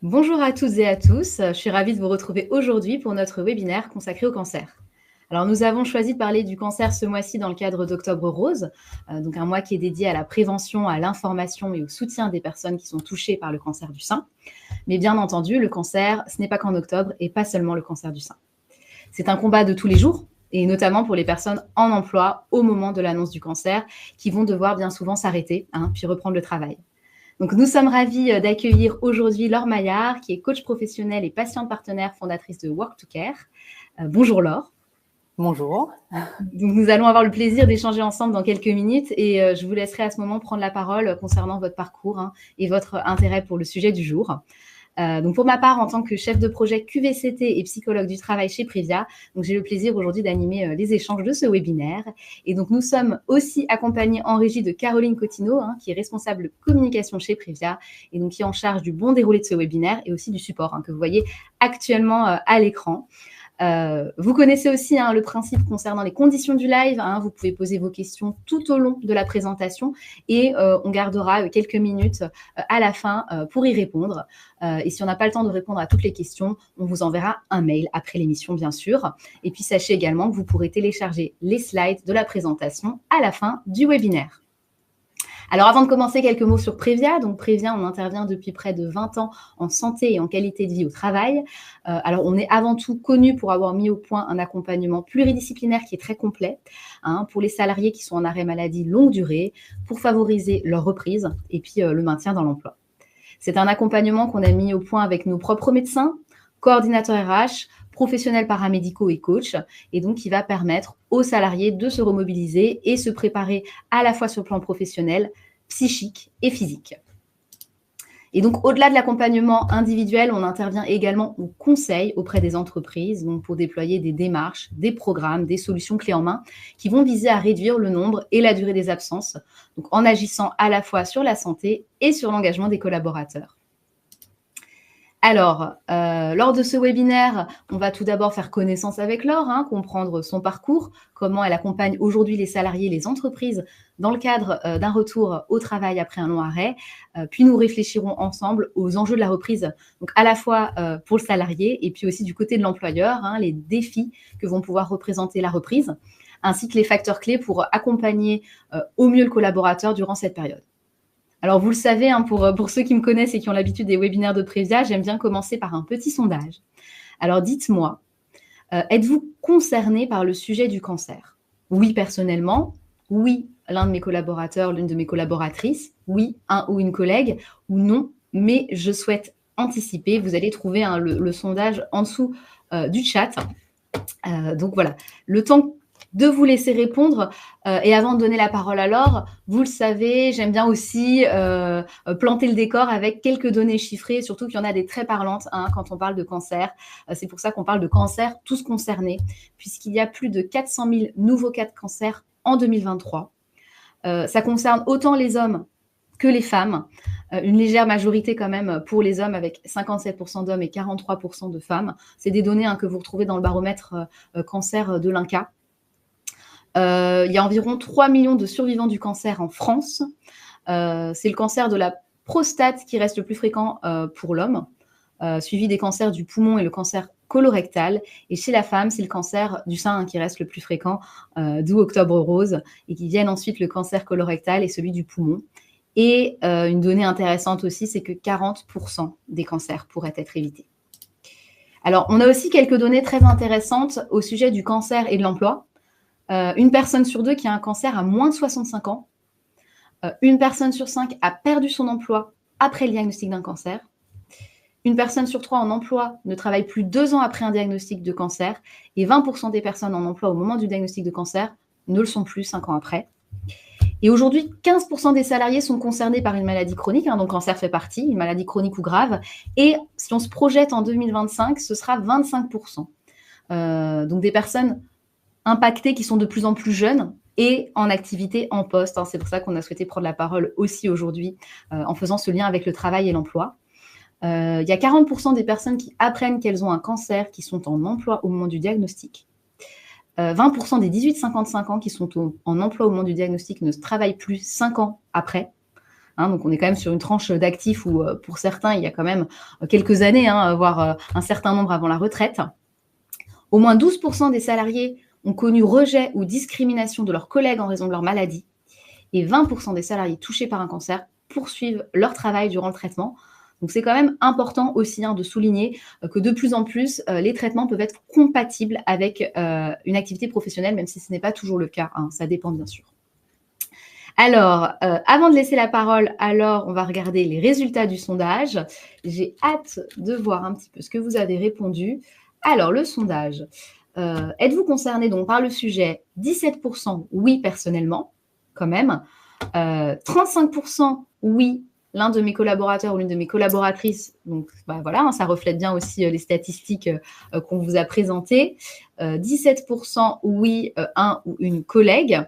Bonjour à toutes et à tous, je suis ravie de vous retrouver aujourd'hui pour notre webinaire consacré au cancer. Alors nous avons choisi de parler du cancer ce mois-ci dans le cadre d'Octobre Rose, donc un mois qui est dédié à la prévention, à l'information et au soutien des personnes qui sont touchées par le cancer du sein. Mais bien entendu, le cancer, ce n'est pas qu'en octobre et pas seulement le cancer du sein. C'est un combat de tous les jours, et notamment pour les personnes en emploi au moment de l'annonce du cancer, qui vont devoir bien souvent s'arrêter, puis reprendre le travail. Donc, nous sommes ravis d'accueillir aujourd'hui Laure Maillard, qui est coach professionnelle et patiente partenaire fondatrice de Work to Care. Bonjour Laure. Bonjour. Donc, nous allons avoir le plaisir d'échanger ensemble dans quelques minutes et je vous laisserai à ce moment prendre la parole concernant votre parcours et votre intérêt pour le sujet du jour. Donc pour ma part, en tant que chef de projet QVCT et psychologue du travail chez Privia, j'ai le plaisir aujourd'hui d'animer les échanges de ce webinaire. Et donc nous sommes aussi accompagnés en régie de Caroline Cotineau, qui est responsable communication chez Privia et donc qui est en charge du bon déroulé de ce webinaire et aussi du support que vous voyez actuellement à l'écran. Vous connaissez aussi le principe concernant les conditions du live. Vous pouvez poser vos questions tout au long de la présentation et on gardera quelques minutes à la fin pour y répondre. Et si on n'a pas le temps de répondre à toutes les questions, on vous enverra un mail après l'émission, bien sûr. Et puis, sachez également que vous pourrez télécharger les slides de la présentation à la fin du webinaire. Alors, avant de commencer, quelques mots sur Previa. Donc, Previa, on intervient depuis près de 20 ans en santé et en qualité de vie au travail. Alors, on est avant tout connu pour avoir mis au point un accompagnement pluridisciplinaire qui est très complet pour les salariés qui sont en arrêt maladie longue durée, pour favoriser leur reprise et puis le maintien dans l'emploi. C'est un accompagnement qu'on a mis au point avec nos propres médecins, coordinateurs RH, professionnels paramédicaux et coachs, et donc qui va permettre aux salariés de se remobiliser et se préparer à la fois sur le plan professionnel, psychique et physique. Et donc, au-delà de l'accompagnement individuel, on intervient également au conseil auprès des entreprises, donc pour déployer des démarches, des programmes, des solutions clés en main qui vont viser à réduire le nombre et la durée des absences, donc en agissant à la fois sur la santé et sur l'engagement des collaborateurs. Alors, lors de ce webinaire, on va tout d'abord faire connaissance avec Laure, comprendre son parcours, comment elle accompagne aujourd'hui les salariés, les entreprises dans le cadre d'un retour au travail après un long arrêt. Puis nous réfléchirons ensemble aux enjeux de la reprise, donc à la fois pour le salarié et puis aussi du côté de l'employeur, les défis que vont pouvoir représenter la reprise, ainsi que les facteurs clés pour accompagner au mieux le collaborateur durant cette période. Alors, vous le savez, pour ceux qui me connaissent et qui ont l'habitude des webinaires de Previa, j'aime bien commencer par un petit sondage. Alors, dites-moi, êtes-vous concerné par le sujet du cancer? Oui, personnellement. Oui, l'un de mes collaborateurs, l'une de mes collaboratrices. Oui, un ou une collègue. Ou non, mais je souhaite anticiper. Vous allez trouver le sondage en dessous du chat. Donc, voilà. Le temps de vous laisser répondre. Et avant de donner la parole à Laure, vous le savez, j'aime bien aussi planter le décor avec quelques données chiffrées, surtout qu'il y en a des très parlantes quand on parle de cancer. C'est pour ça qu'on parle de cancer tous concernés, puisqu'il y a plus de 400 000 nouveaux cas de cancer en 2023. Ça concerne autant les hommes que les femmes, une légère majorité quand même pour les hommes avec 57% d'hommes et 43% de femmes. C'est des données que vous retrouvez dans le baromètre cancer de l'INCa. Il y a environ 3 millions de survivants du cancer en France. C'est le cancer de la prostate qui reste le plus fréquent pour l'homme, suivi des cancers du poumon et le cancer colorectal. Et chez la femme, c'est le cancer du sein qui reste le plus fréquent, d'où Octobre Rose, et qui viennent ensuite le cancer colorectal et celui du poumon. Et une donnée intéressante aussi, c'est que 40% des cancers pourraient être évités. Alors, on a aussi quelques données très intéressantes au sujet du cancer et de l'emploi. Une personne sur 2 qui a un cancer a moins de 65 ans. Une personne sur 5 a perdu son emploi après le diagnostic d'un cancer. Une personne sur 3 en emploi ne travaille plus 2 ans après un diagnostic de cancer. Et 20% des personnes en emploi au moment du diagnostic de cancer ne le sont plus 5 ans après. Et aujourd'hui, 15% des salariés sont concernés par une maladie chronique, donc cancer fait partie, une maladie chronique ou grave. Et si on se projette en 2025, ce sera 25%. Donc des personnes impactés qui sont de plus en plus jeunes et en activité en poste. C'est pour ça qu'on a souhaité prendre la parole aussi aujourd'hui en faisant ce lien avec le travail et l'emploi. Il y a 40% des personnes qui apprennent qu'elles ont un cancer qui sont en emploi au moment du diagnostic. 20% des 18-55 ans qui sont en emploi au moment du diagnostic ne travaillent plus 5 ans après. hein. Donc, on est quand même sur une tranche d'actifs où, pour certains, il y a quand même quelques années, hein, voire un certain nombre avant la retraite. Au moins 12% des salariés ont connu rejet ou discrimination de leurs collègues en raison de leur maladie. Et 20% des salariés touchés par un cancer poursuivent leur travail durant le traitement. Donc, c'est quand même important aussi, hein, de souligner que de plus en plus, les traitements peuvent être compatibles avec une activité professionnelle, même si ce n'est pas toujours le cas, hein, ça dépend bien sûr. Alors, avant de laisser la parole, alors on va regarder les résultats du sondage. J'ai hâte de voir un petit peu ce que vous avez répondu. Alors, le sondage. Êtes-vous concerné donc par le sujet? 17% oui, personnellement, quand même. 35% oui, l'un de mes collaborateurs ou l'une de mes collaboratrices. Donc, bah, voilà, hein, ça reflète bien aussi les statistiques qu'on vous a présentées. 17% oui, un ou une collègue.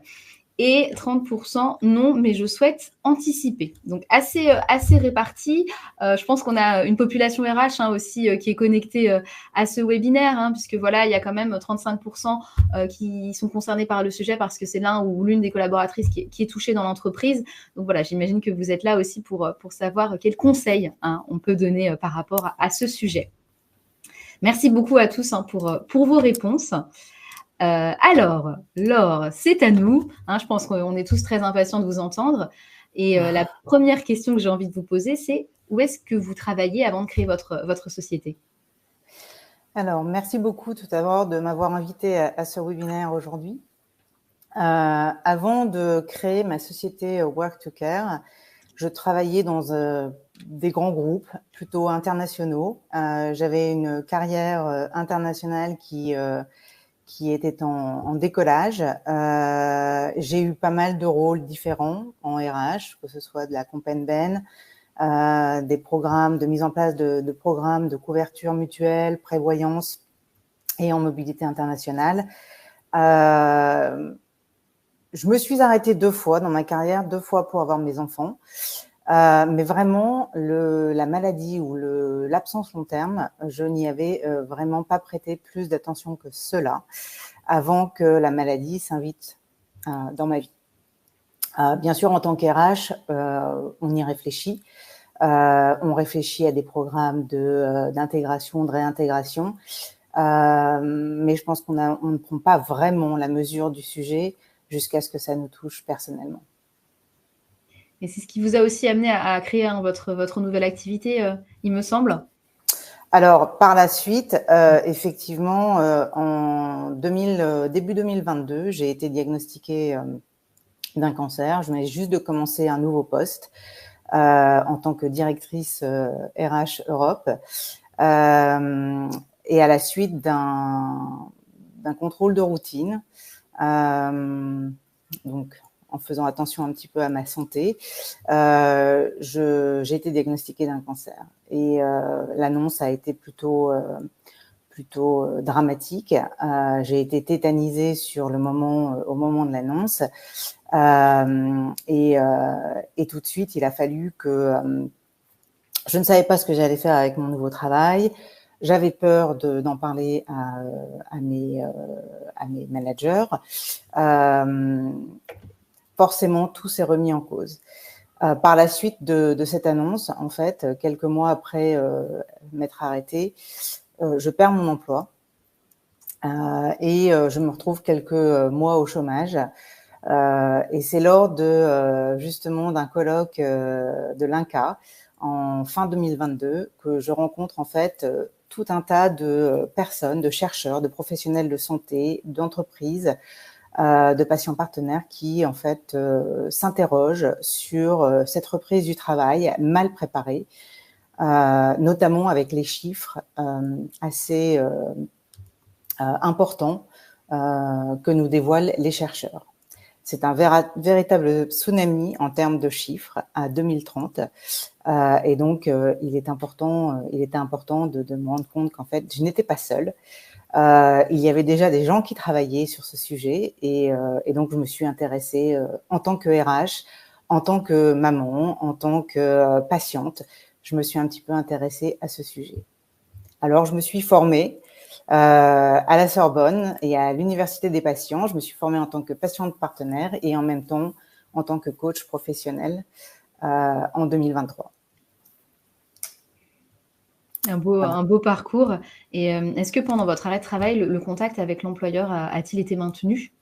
Et 30% non, mais je souhaite anticiper. Donc, assez réparti. Je pense qu'on a une population RH, hein, aussi qui est connectée à ce webinaire, hein, puisque voilà, il y a quand même 35% qui sont concernés par le sujet parce que c'est l'un ou l'une des collaboratrices qui est touchée dans l'entreprise. Donc voilà, j'imagine que vous êtes là aussi pour savoir quels conseils, hein, on peut donner par rapport à ce sujet. Merci beaucoup à tous, hein, pour vos réponses. Alors, Laure, c'est à nous. Hein, je pense qu'on est tous très impatients de vous entendre. Et la première question que j'ai envie de vous poser, c'est où est-ce que vous travaillez avant de créer votre société? Alors, merci beaucoup tout d'abord de m'avoir invité à ce webinaire aujourd'hui. Avant de créer ma société Work to Care, je travaillais dans des grands groupes plutôt internationaux. J'avais une carrière internationale qui était en décollage. J'ai eu pas mal de rôles différents en RH, que ce soit de la comp and ben, des programmes de mise en place de programmes de couverture mutuelle, prévoyance et en mobilité internationale. Je me suis arrêtée 2 fois dans ma carrière, 2 fois pour avoir mes enfants. Mais vraiment, la maladie ou l'absence long terme, je n'y avais vraiment pas prêté plus d'attention que cela avant que la maladie s'invite dans ma vie. Bien sûr, en tant qu'RH, on y réfléchit. On réfléchit à des programmes d'intégration, de réintégration. Mais je pense on ne prend pas vraiment la mesure du sujet jusqu'à ce que ça nous touche personnellement. Et c'est ce qui vous a aussi amené à créer, hein, votre nouvelle activité, il me semble. Alors, par la suite, effectivement, début 2022, j'ai été diagnostiquée d'un cancer. Je venais juste de commencer un nouveau poste en tant que directrice RH Europe. Et à la suite d'un contrôle de routine, donc en faisant attention un petit peu à ma santé, j'ai été diagnostiquée d'un cancer. Et l'annonce a été plutôt dramatique. J'ai été tétanisée au moment de l'annonce. Et tout de suite, il a fallu que je ne savais pas ce que j'allais faire avec mon nouveau travail. J'avais peur d'en parler à mes managers. Forcément, tout s'est remis en cause. Par la suite de cette annonce, en fait, quelques mois après m'être arrêtée, je perds mon emploi et je me retrouve quelques mois au chômage. Et c'est lors justement d'un colloque de l'INCa en fin 2022 que je rencontre en fait tout un tas de personnes, de chercheurs, de professionnels de santé, d'entreprises, de patients partenaires qui en fait s'interrogent sur cette reprise du travail mal préparée, notamment avec les chiffres assez importants que nous dévoilent les chercheurs. C'est un véritable tsunami en termes de chiffres à 2030. Et donc, il était important de me rendre compte qu'en fait, je n'étais pas seule. Il y avait déjà des gens qui travaillaient sur ce sujet et donc je me suis intéressée en tant que RH, en tant que maman, en tant que patiente. Je me suis un petit peu intéressée à ce sujet. Alors, je me suis formée à la Sorbonne et à l'Université des patients. Je me suis formée en tant que patiente partenaire et en même temps en tant que coach professionnel. en 2023. Voilà. Un beau parcours. Et est-ce que pendant votre arrêt de travail, le contact avec l'employeur a-t-il été maintenu?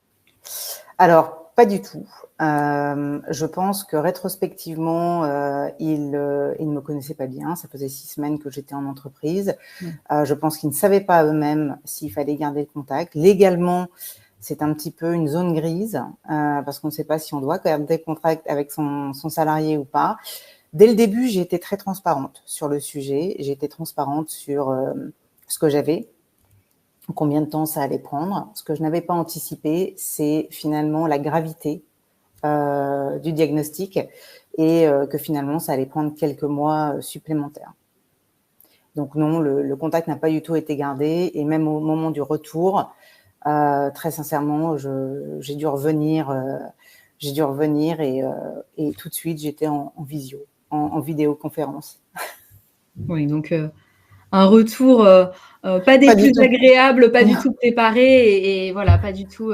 Alors, pas du tout. Je pense que rétrospectivement, il ne me connaissait pas bien. Ça faisait 6 semaines que j'étais en entreprise. Je pense qu'ils ne savaient pas eux-mêmes s'il fallait garder le contact. Légalement, c'est un petit peu une zone grise parce qu'on ne sait pas si on doit garder contact avec son salarié ou pas. Dès le début, j'ai été très transparente sur le sujet. J'ai été transparente sur ce que j'avais, combien de temps ça allait prendre. Ce que je n'avais pas anticipé, c'est finalement la gravité du diagnostic et que finalement, ça allait prendre quelques mois supplémentaires. Donc non, le contact n'a pas du tout été gardé et même au moment du retour, très sincèrement, j'ai dû revenir et tout de suite, j'étais en visio, en vidéoconférence. Oui, donc un retour pas des Pas du plus tout. agréables, pas du tout préparé et voilà, pas du tout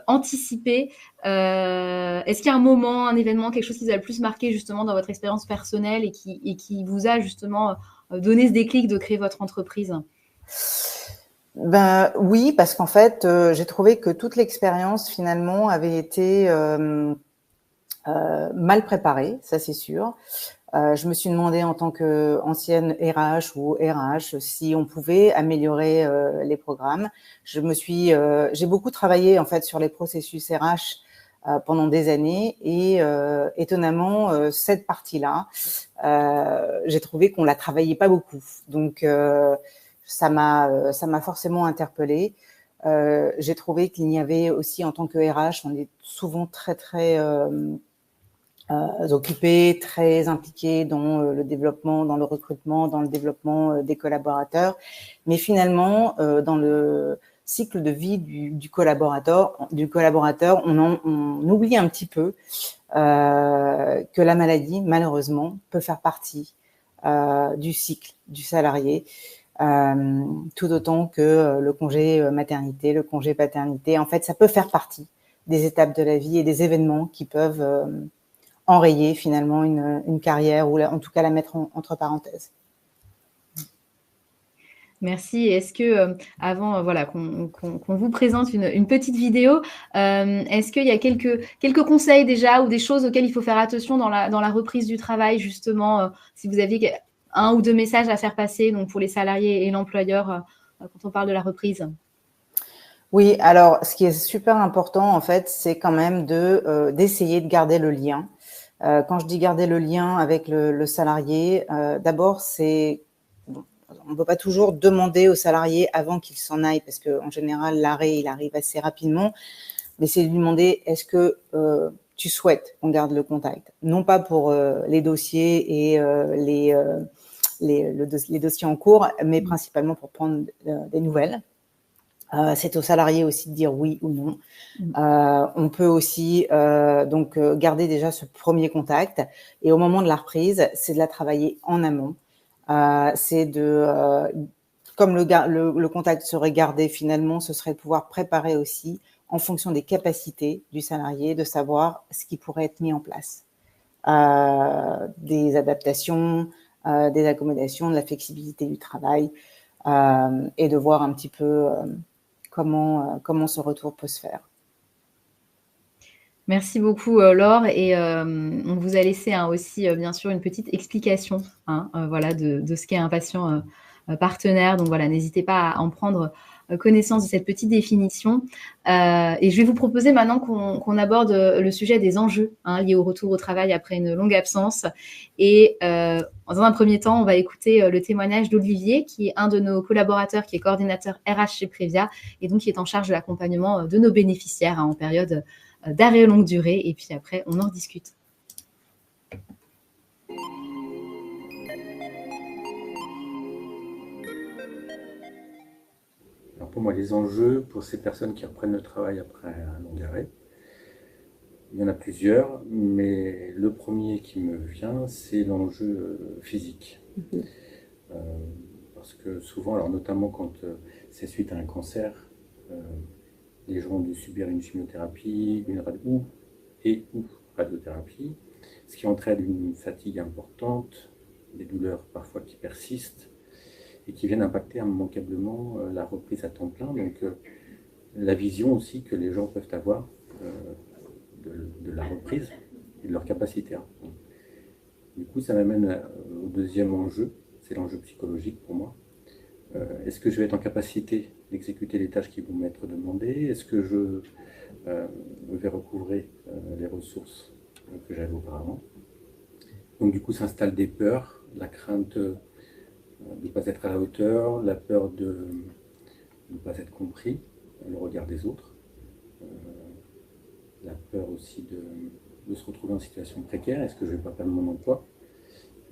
anticipé. Est-ce qu'il y a un moment, un événement, quelque chose qui vous a le plus marqué justement dans votre expérience personnelle et qui vous a justement donné ce déclic de créer votre entreprise? Ben oui, parce qu'en fait, j'ai trouvé que toute l'expérience finalement avait été mal préparée, ça c'est sûr. Je me suis demandé en tant qu'ancienne RH ou RH si on pouvait améliorer les programmes. J'ai beaucoup travaillé en fait sur les processus RH pendant des années et étonnamment cette partie-là, j'ai trouvé qu'on la travaillait pas beaucoup. Donc ça m'a forcément interpellée. J'ai trouvé qu'il y avait aussi en tant que RH, on est souvent très occupés, très impliqués dans le développement, dans le recrutement, dans le développement des collaborateurs. Mais finalement, dans le cycle de vie du collaborateur, on oublie un petit peu que la maladie, malheureusement, peut faire partie du cycle du salarié. Tout autant que le congé maternité, le congé paternité. En fait, ça peut faire partie des étapes de la vie et des événements qui peuvent enrayer finalement une carrière ou en tout cas la mettre entre parenthèses. Merci. Est-ce que, avant voilà, qu'on vous présente une petite vidéo, est-ce qu'il y a quelques conseils déjà ou des choses auxquelles il faut faire attention dans la reprise du travail, justement, si vous aviez un ou deux messages à faire passer donc pour les salariés et l'employeur quand on parle de la reprise? Oui, alors ce qui est super important en fait, c'est quand même d'essayer de garder le lien. Quand je dis garder le lien avec le salarié, d'abord on ne peut pas toujours demander au salarié avant qu'il s'en aille parce qu'en général l'arrêt il arrive assez rapidement, mais c'est de lui demander est-ce que tu souhaites qu'on garde le contact, non pas pour les dossiers et les dossiers en cours, mais principalement pour prendre des nouvelles. C'est au salarié aussi de dire oui ou non. On peut aussi donc garder déjà ce premier contact et au moment de la reprise, c'est de la travailler en amont. C'est comme le contact serait gardé finalement, ce serait de pouvoir préparer aussi en fonction des capacités du salarié, de savoir ce qui pourrait être mis en place. Des adaptations, des accommodations, de la flexibilité du travail et de voir un petit peu comment ce retour peut se faire. Merci beaucoup, Laure et on vous a laissé, aussi, bien sûr, une petite explication, voilà, de ce qu'est un patient, partenaire. Donc voilà, n'hésitez pas à en prendre, connaissance de cette petite définition. Et je vais vous proposer maintenant qu'on aborde, le sujet des enjeux, liés au retour au travail après une longue absence. Et dans un premier temps, on va écouter, le témoignage d'Olivier, qui est un de nos collaborateurs, qui est coordinateur RH chez Previa et donc qui est en charge de l'accompagnement, de nos bénéficiaires, en période d'arrêt longue durée. Et puis après, on en rediscute. Alors pour moi, les enjeux pour ces personnes qui reprennent le travail après un long arrêt, il y en a plusieurs, mais le premier qui me vient, c'est l'enjeu physique. Parce que souvent, alors notamment quand c'est suite à un cancer, les gens ont dû subir une chimiothérapie, ou radiothérapie. ce qui entraîne une fatigue importante, des douleurs parfois qui persistent et qui viennent impacter immanquablement la reprise à temps plein. Donc la vision aussi que les gens peuvent avoir de la reprise et de leur capacité à reprendre. Du coup, ça m'amène au deuxième enjeu, c'est l'enjeu psychologique pour moi. Est-ce que je vais être en capacité d'exécuter les tâches qui vont m'être demandées? Est-ce que je vais recouvrer les ressources que j'avais auparavant? Donc du coup, s'installent des peurs, la crainte de ne pas être à la hauteur, la peur de ne pas être compris, le regard des autres, la peur aussi de se retrouver en situation précaire, est-ce que je ne vais pas perdre mon emploi?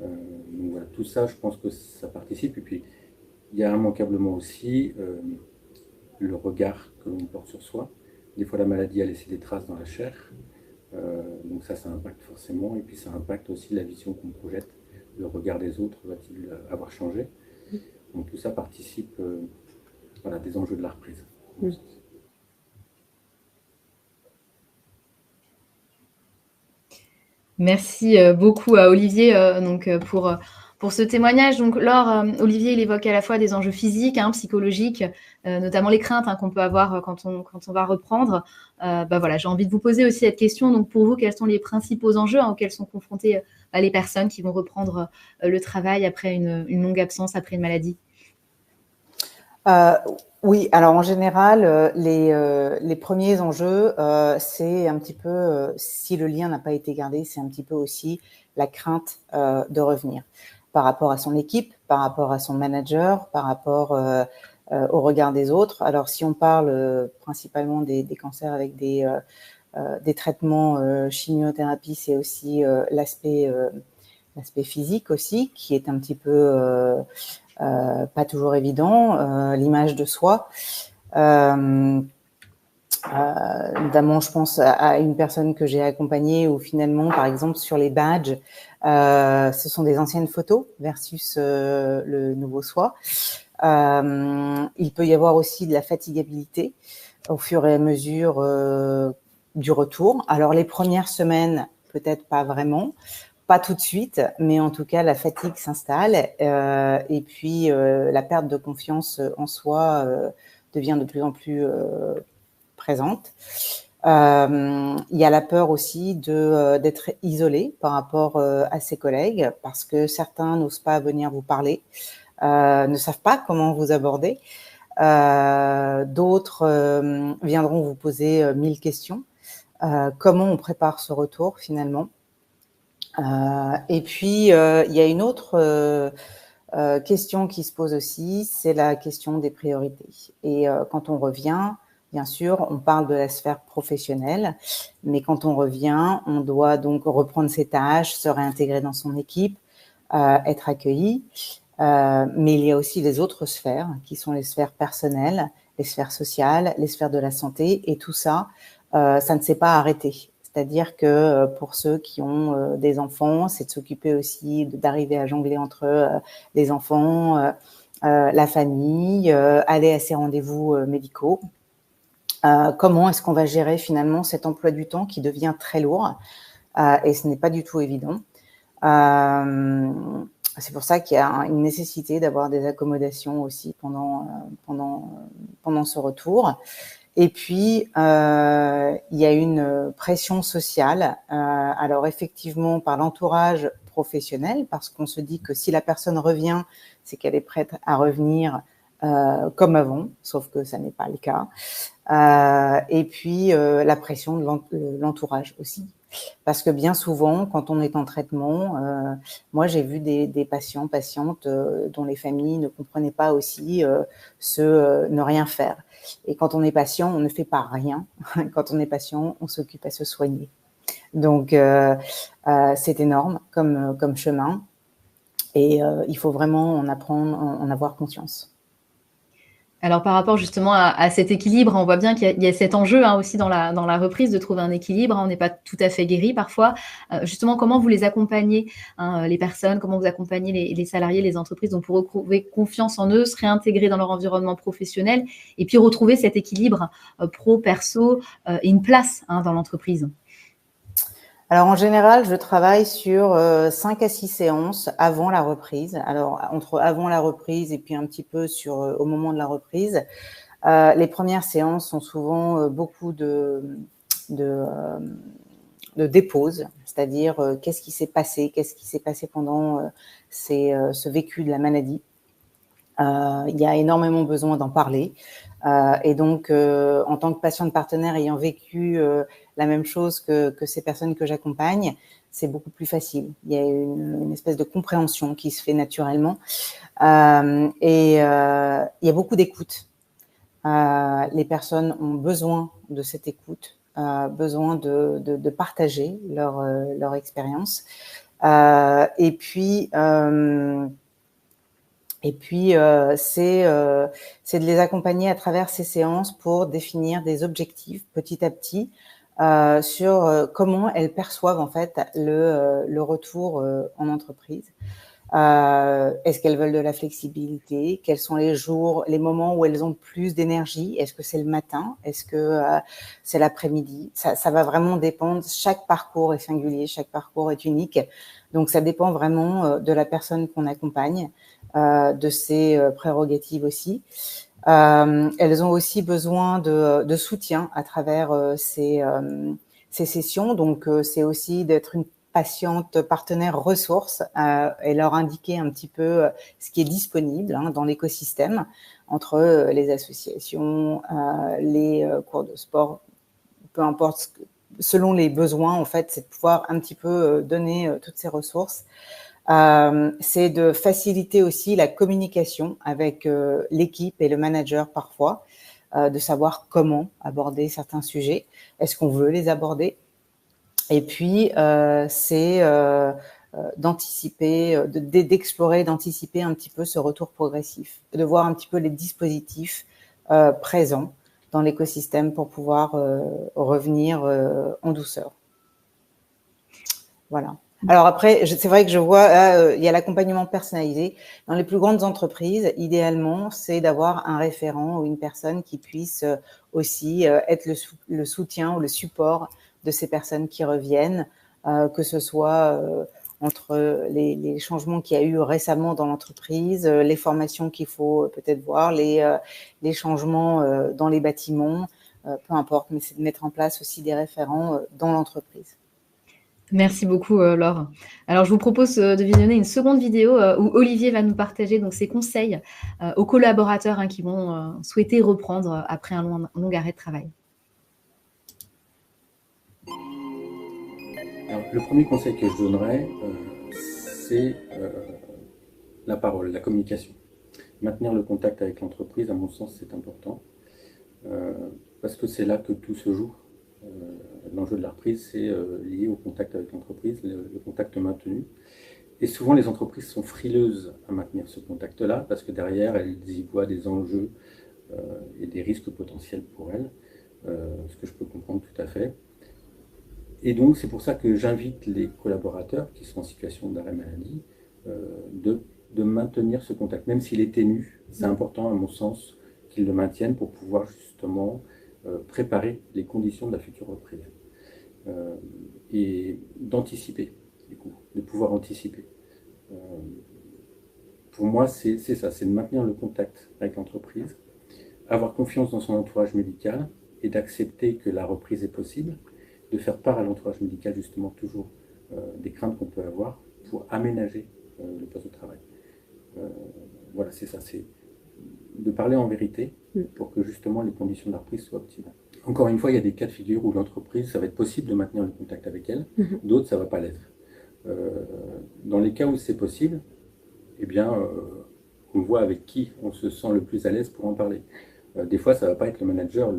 Donc voilà, tout ça, je pense que ça participe. Et puis, il y a immanquablement aussi le regard que l'on porte sur soi. Des fois, la maladie a laissé des traces dans la chair, donc ça impacte forcément. Et puis, ça impacte aussi la vision qu'on projette. Le regard des autres va-t-il avoir changé? Donc tout ça participe voilà, des enjeux de la reprise. Merci beaucoup à Olivier pour ce témoignage. Donc, Laure, Olivier, il évoque à la fois des enjeux physiques, psychologiques, notamment les craintes qu'on peut avoir quand on va reprendre. Voilà, j'ai envie de vous poser aussi cette question. Donc, pour vous, quels sont les principaux enjeux auxquels sont confrontées les personnes qui vont reprendre le travail après une longue absence, après une maladie? Oui, alors en général, les premiers enjeux, c'est un petit peu, si le lien n'a pas été gardé, c'est un petit peu aussi la crainte de revenir par rapport à son équipe, par rapport à son manager, par rapport au regard des autres. Alors si on parle principalement des cancers avec des traitements chimiothérapie, c'est aussi l'aspect physique aussi, qui est un petit peu pas toujours évident, l'image de soi. Notamment, je pense à une personne que j'ai accompagnée où finalement, par exemple, sur les badges, ce sont des anciennes photos versus le nouveau soi. Il peut y avoir aussi de la fatigabilité au fur et à mesure du retour. Alors, les premières semaines, peut-être pas vraiment. Pas tout de suite, mais en tout cas, la fatigue s'installe et puis la perte de confiance en soi devient de plus en plus présente. Il y a la peur aussi d'être isolé par rapport à ses collègues parce que certains n'osent pas venir vous parler, ne savent pas comment vous aborder. D'autres viendront vous poser 1000 questions. Comment on prépare ce retour finalement? Et puis, il y a une autre question qui se pose aussi, c'est la question des priorités. Et quand on revient, bien sûr, on parle de la sphère professionnelle, mais quand on revient, on doit donc reprendre ses tâches, se réintégrer dans son équipe, être accueilli. Mais il y a aussi les autres sphères, qui sont les sphères personnelles, les sphères sociales, les sphères de la santé, et tout ça, ça ne s'est pas arrêté. C'est-à-dire que pour ceux qui ont des enfants, c'est de s'occuper aussi d'arriver à jongler entre les enfants, la famille, aller à ses rendez-vous médicaux. Comment est-ce qu'on va gérer finalement cet emploi du temps qui devient très lourd et ce n'est pas du tout évident. C'est pour ça qu'il y a une nécessité d'avoir des accommodations aussi pendant ce retour. Et puis, il y a une pression sociale, alors effectivement par l'entourage professionnel, parce qu'on se dit que si la personne revient, c'est qu'elle est prête à revenir comme avant, sauf que ça n'est pas le cas. Et puis, la pression de l'entourage aussi. Parce que bien souvent, quand on est en traitement, moi j'ai vu des patients, patientes dont les familles ne comprenaient pas aussi ne rien faire. Et quand on est patient, on ne fait pas rien. Quand on est patient, on s'occupe à se soigner. Donc, c'est énorme comme chemin. Et il faut vraiment en apprendre, en avoir conscience. Alors, par rapport justement à cet équilibre, on voit bien qu'il y a cet enjeu aussi dans la reprise de trouver un équilibre. On n'est pas tout à fait guéri parfois. Justement, comment vous les accompagnez, les personnes, comment vous accompagnez les salariés, les entreprises, donc pour retrouver confiance en eux, se réintégrer dans leur environnement professionnel et puis retrouver cet équilibre pro-perso et une place dans l'entreprise? Alors en général, je travaille sur 5 à 6 séances avant la reprise. Alors entre avant la reprise et puis un petit peu au moment de la reprise. Les premières séances sont souvent beaucoup de dépose, c'est-à-dire qu'est-ce qui s'est passé pendant ce vécu de la maladie. Il y a énormément besoin d'en parler. Et donc, en tant que patiente partenaire ayant vécu la même chose que ces personnes que j'accompagne, c'est beaucoup plus facile. Il y a une espèce de compréhension qui se fait naturellement. Il y a beaucoup d'écoute. Les personnes ont besoin de cette écoute, besoin de partager leur expérience. Et puis, c'est de les accompagner à travers ces séances pour définir des objectifs petit à petit sur comment elles perçoivent en fait le retour en entreprise. Est-ce qu'elles veulent de la flexibilité? Quels sont les jours, les moments où elles ont plus d'énergie? Est-ce que c'est le matin? Est-ce que c'est l'après-midi? Ça va vraiment dépendre. Chaque parcours est singulier, chaque parcours est unique. Donc, ça dépend vraiment de la personne qu'on accompagne, de ses prérogatives aussi. Elles ont aussi besoin de soutien à travers ces sessions. Donc, c'est aussi d'être une patiente partenaire ressources et leur indiquer un petit peu ce qui est disponible dans l'écosystème entre les associations, les cours de sport, peu importe, selon les besoins, en fait, c'est de pouvoir un petit peu donner toutes ces ressources. C'est de faciliter aussi la communication avec l'équipe et le manager parfois, de savoir comment aborder certains sujets. Est-ce qu'on veut les aborder? Et puis, c'est d'anticiper, d'explorer, d'anticiper un petit peu ce retour progressif, de voir un petit peu les dispositifs présents dans l'écosystème pour pouvoir revenir en douceur. Voilà. Alors après, c'est vrai que je vois, il y a l'accompagnement personnalisé. Dans les plus grandes entreprises, idéalement, c'est d'avoir un référent ou une personne qui puisse aussi être le soutien ou le support de ces personnes qui reviennent, que ce soit entre les changements qu'il y a eu récemment dans l'entreprise, les formations qu'il faut peut-être voir, les changements dans les bâtiments, peu importe, mais c'est de mettre en place aussi des référents dans l'entreprise. Merci beaucoup, Laure. Alors, je vous propose de visionner une seconde vidéo où Olivier va nous partager donc, ses conseils aux collaborateurs qui vont souhaiter reprendre après un long arrêt de travail. Alors, le premier conseil que je donnerais, c'est la parole, la communication. Maintenir le contact avec l'entreprise, à mon sens, c'est important, parce que c'est là que tout se joue. L'enjeu de la reprise, c'est lié au contact avec l'entreprise, le contact maintenu. Et souvent, les entreprises sont frileuses à maintenir ce contact-là, parce que derrière, elles y voient des enjeux et des risques potentiels pour elles, ce que je peux comprendre tout à fait. Et donc, c'est pour ça que j'invite les collaborateurs qui sont en situation d'arrêt maladie de maintenir ce contact, même s'il est ténu. C'est important, à mon sens, qu'ils le maintiennent pour pouvoir justement préparer les conditions de la future reprise. Et d'anticiper, du coup, de pouvoir anticiper. Pour moi, c'est ça, c'est de maintenir le contact avec l'entreprise, avoir confiance dans son entourage médical et d'accepter que la reprise est possible, de faire part à l'entourage médical justement toujours des craintes qu'on peut avoir pour aménager le poste de travail. Voilà, c'est ça, c'est de parler en vérité pour que justement les conditions de la reprise soient optimales. Encore une fois, il y a des cas de figure où l'entreprise, ça va être possible de maintenir le contact avec elle, d'autres, ça ne va pas l'être. Dans les cas où c'est possible, eh bien, on voit avec qui on se sent le plus à l'aise pour en parler. Des fois, ça ne va pas être le manager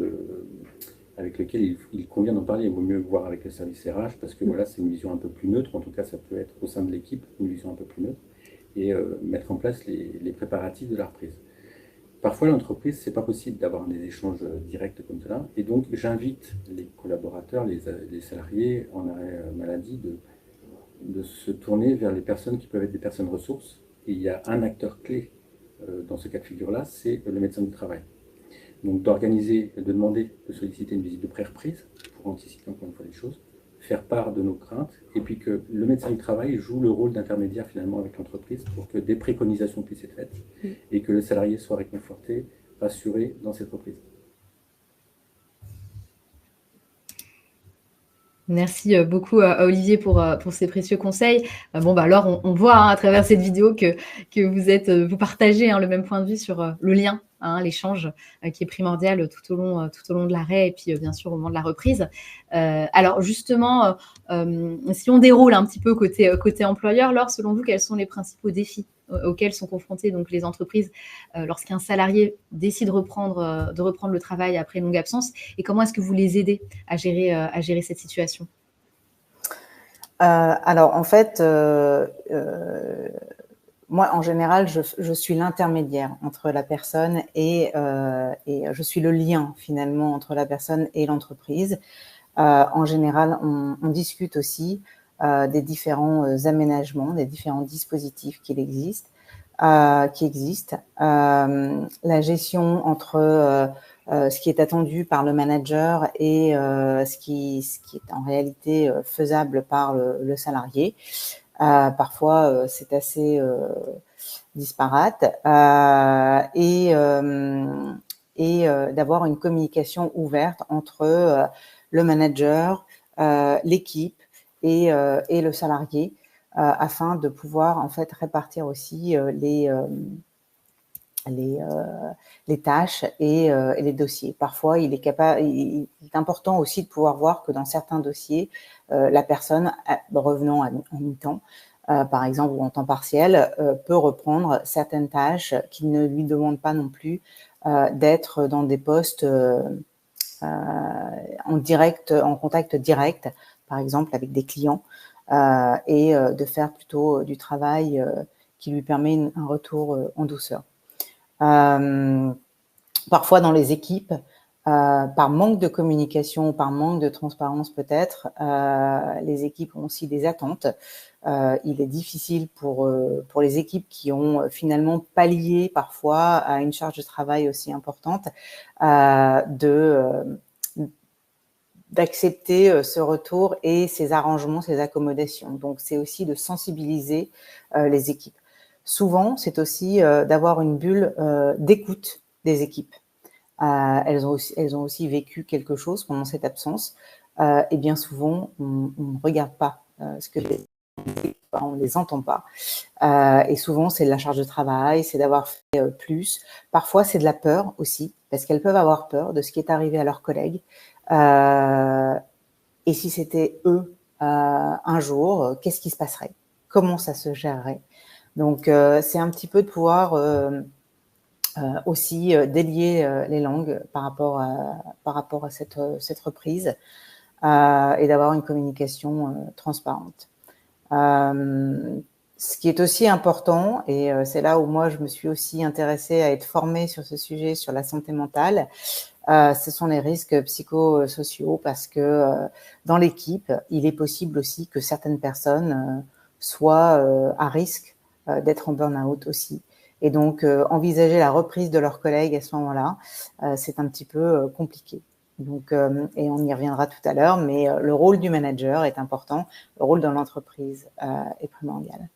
avec lequel il convient d'en parler. Il vaut mieux voir avec le service RH parce que voilà, c'est une vision un peu plus neutre. En tout cas, ça peut être au sein de l'équipe une vision un peu plus neutre et mettre en place les préparatifs de la reprise. Parfois, l'entreprise, c'est pas possible d'avoir des échanges directs comme cela. Et donc, j'invite les collaborateurs, les salariés en arrêt maladie de se tourner vers les personnes qui peuvent être des personnes ressources. Et il y a un acteur clé dans ce cas de figure-là, c'est le médecin du travail. Donc d'organiser, de demander, de solliciter une visite de pré-reprise pour anticiper encore une fois les choses, faire part de nos craintes, et puis que le médecin du travail joue le rôle d'intermédiaire finalement avec l'entreprise pour que des préconisations puissent être faites et que le salarié soit réconforté, rassuré dans cette reprise. Merci beaucoup à Olivier pour ces précieux conseils. Bon, bah alors, on voit à travers cette vidéo que vous partagez le même point de vue sur le lien, l'échange qui est primordial tout au long de l'arrêt et puis bien sûr au moment de la reprise. Alors justement, si on déroule un petit peu côté employeur, Laure, selon vous, quels sont les principaux défis auxquels sont confrontées donc les entreprises lorsqu'un salarié décide de reprendre le travail après une longue absence, et comment est-ce que vous les aidez à gérer cette situation? Alors, en fait, moi, en général, je suis l'intermédiaire entre la personne et je suis le lien, finalement, entre la personne et l'entreprise. En général, on discute aussi des différents aménagements, des différents dispositifs qui existent. La gestion entre ce qui est attendu par le manager et ce qui est en réalité faisable par le salarié. Parfois, c'est assez disparate et d'avoir une communication ouverte entre le manager, l'équipe et le salarié afin de pouvoir en fait répartir aussi les tâches et les dossiers. Parfois, il est important aussi de pouvoir voir que dans certains dossiers, la personne revenant en mi-temps, par exemple, ou en temps partiel, peut reprendre certaines tâches qui ne lui demandent pas non plus d'être dans des postes en contact direct, par exemple avec des clients, et de faire plutôt du travail qui lui permet un retour en douceur. Parfois dans les équipes, par manque de communication, par manque de transparence peut-être, les équipes ont aussi des attentes. Il est difficile pour les équipes qui ont finalement pallié parfois à une charge de travail aussi importante d'accepter ce retour et ces arrangements, ces accommodations. Donc, c'est aussi de sensibiliser les équipes. Souvent, c'est aussi d'avoir une bulle d'écoute des équipes. Elles ont aussi vécu quelque chose pendant cette absence. Et bien souvent, on ne regarde pas ce que on ne les entend pas. Et souvent, c'est de la charge de travail, c'est d'avoir fait plus. Parfois, c'est de la peur aussi, parce qu'elles peuvent avoir peur de ce qui est arrivé à leurs collègues. Et si c'était eux un jour, qu'est-ce qui se passerait? Comment ça se gérerait? Donc, c'est un petit peu de pouvoir aussi délier les langues par rapport à cette reprise et d'avoir une communication transparente. Ce qui est aussi important, et c'est là où moi je me suis aussi intéressée à être formée sur ce sujet, sur la santé mentale, ce sont les risques psychosociaux, parce que dans l'équipe, il est possible aussi que certaines personnes soient à risque d'être en burn-out aussi. Et donc, envisager la reprise de leurs collègues à ce moment-là, c'est un petit peu compliqué. Donc, et on y reviendra tout à l'heure, mais le rôle du manager est important, le rôle de l'entreprise est primordial.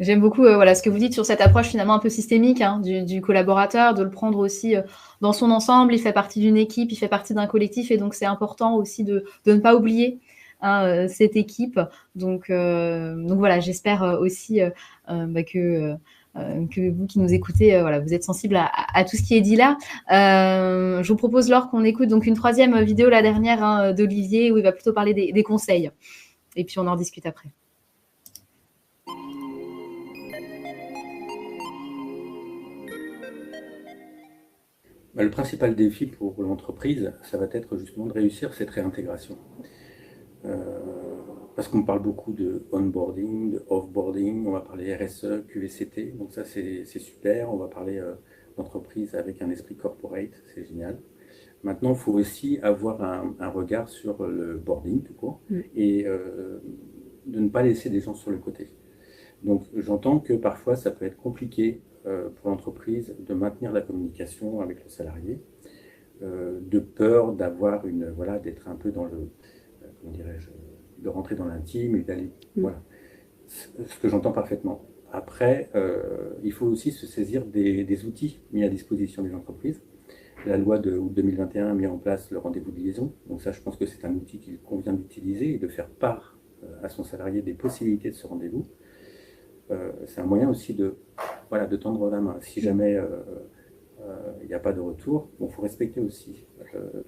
J'aime beaucoup ce que vous dites sur cette approche finalement un peu systémique du collaborateur, de le prendre aussi dans son ensemble. Il fait partie d'une équipe, il fait partie d'un collectif, et donc c'est important aussi de ne pas oublier cette équipe. Donc voilà, j'espère aussi que vous qui nous écoutez, vous êtes sensible à tout ce qui est dit là. Je vous propose, Laure, qu'on écoute donc une troisième vidéo, la dernière d'Olivier, où il va plutôt parler des conseils. Et puis on en discute après. Le principal défi pour l'entreprise, ça va être justement de réussir cette réintégration. Parce qu'on parle beaucoup de onboarding, de offboarding, on va parler RSE, QVCT, donc ça c'est super, on va parler d'entreprise avec un esprit corporate, c'est génial. Maintenant, il faut aussi avoir un regard sur le boarding tout court, et de ne pas laisser des gens sur le côté. Donc j'entends que parfois ça peut être compliqué pour l'entreprise de maintenir la communication avec le salarié, de peur d'avoir d'être un peu dans comment dirais-je, de rentrer dans l'intime et d'aller, voilà, ce que j'entends parfaitement. Après, il faut aussi se saisir des outils mis à disposition des entreprises. La loi de août 2021 a mis en place le rendez-vous de liaison. Donc ça, je pense que c'est un outil qu'il convient d'utiliser et de faire part à son salarié des possibilités de ce rendez-vous. C'est un moyen aussi de tendre la main. Si jamais il n'y a pas de retour, il faut respecter aussi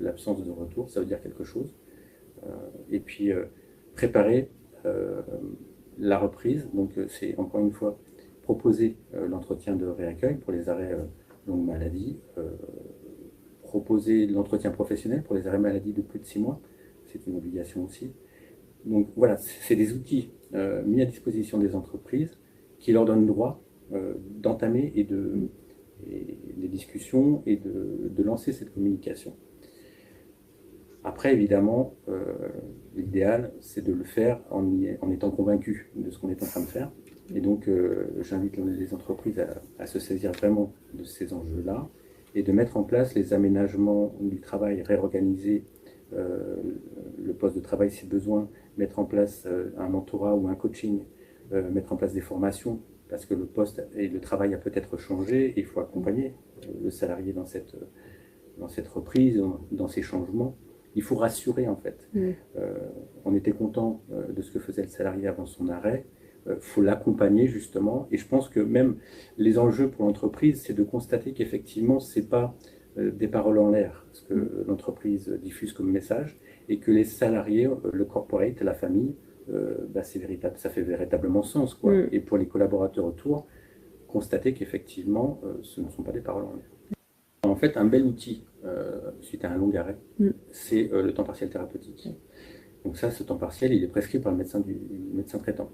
l'absence de retour, ça veut dire quelque chose. Et puis préparer la reprise. Donc c'est encore une fois proposer l'entretien de réaccueil pour les arrêts longue maladie, proposer l'entretien professionnel pour les arrêts maladie de plus de 6 mois, c'est une obligation aussi. Donc voilà, c'est des outils mis à disposition des entreprises qui leur donnent droit d'entamer des discussions et de lancer cette communication. Après, évidemment, l'idéal, c'est de le faire en étant convaincu de ce qu'on est en train de faire. Et donc, j'invite les entreprises à se saisir vraiment de ces enjeux-là et de mettre en place les aménagements du travail, réorganiser le poste de travail si besoin, mettre en place un mentorat ou un coaching, mettre en place des formations, parce que le poste et le travail a peut-être changé, et il faut accompagner le salarié dans cette reprise, dans ces changements. Il faut rassurer en fait. On était content de ce que faisait le salarié avant son arrêt. Faut l'accompagner justement. Et je pense que même les enjeux pour l'entreprise, c'est de constater qu'effectivement, c'est pas des paroles en l'air, ce que l'entreprise diffuse comme message, et que les salariés, le corporate, la famille, c'est véritable, ça fait véritablement sens, quoi. Et pour les collaborateurs autour, constater qu'effectivement, ce ne sont pas des paroles en l'air. En fait, un bel outil, suite à un long arrêt, c'est le temps partiel thérapeutique. Donc ça, ce temps partiel, il est prescrit par le médecin traitant.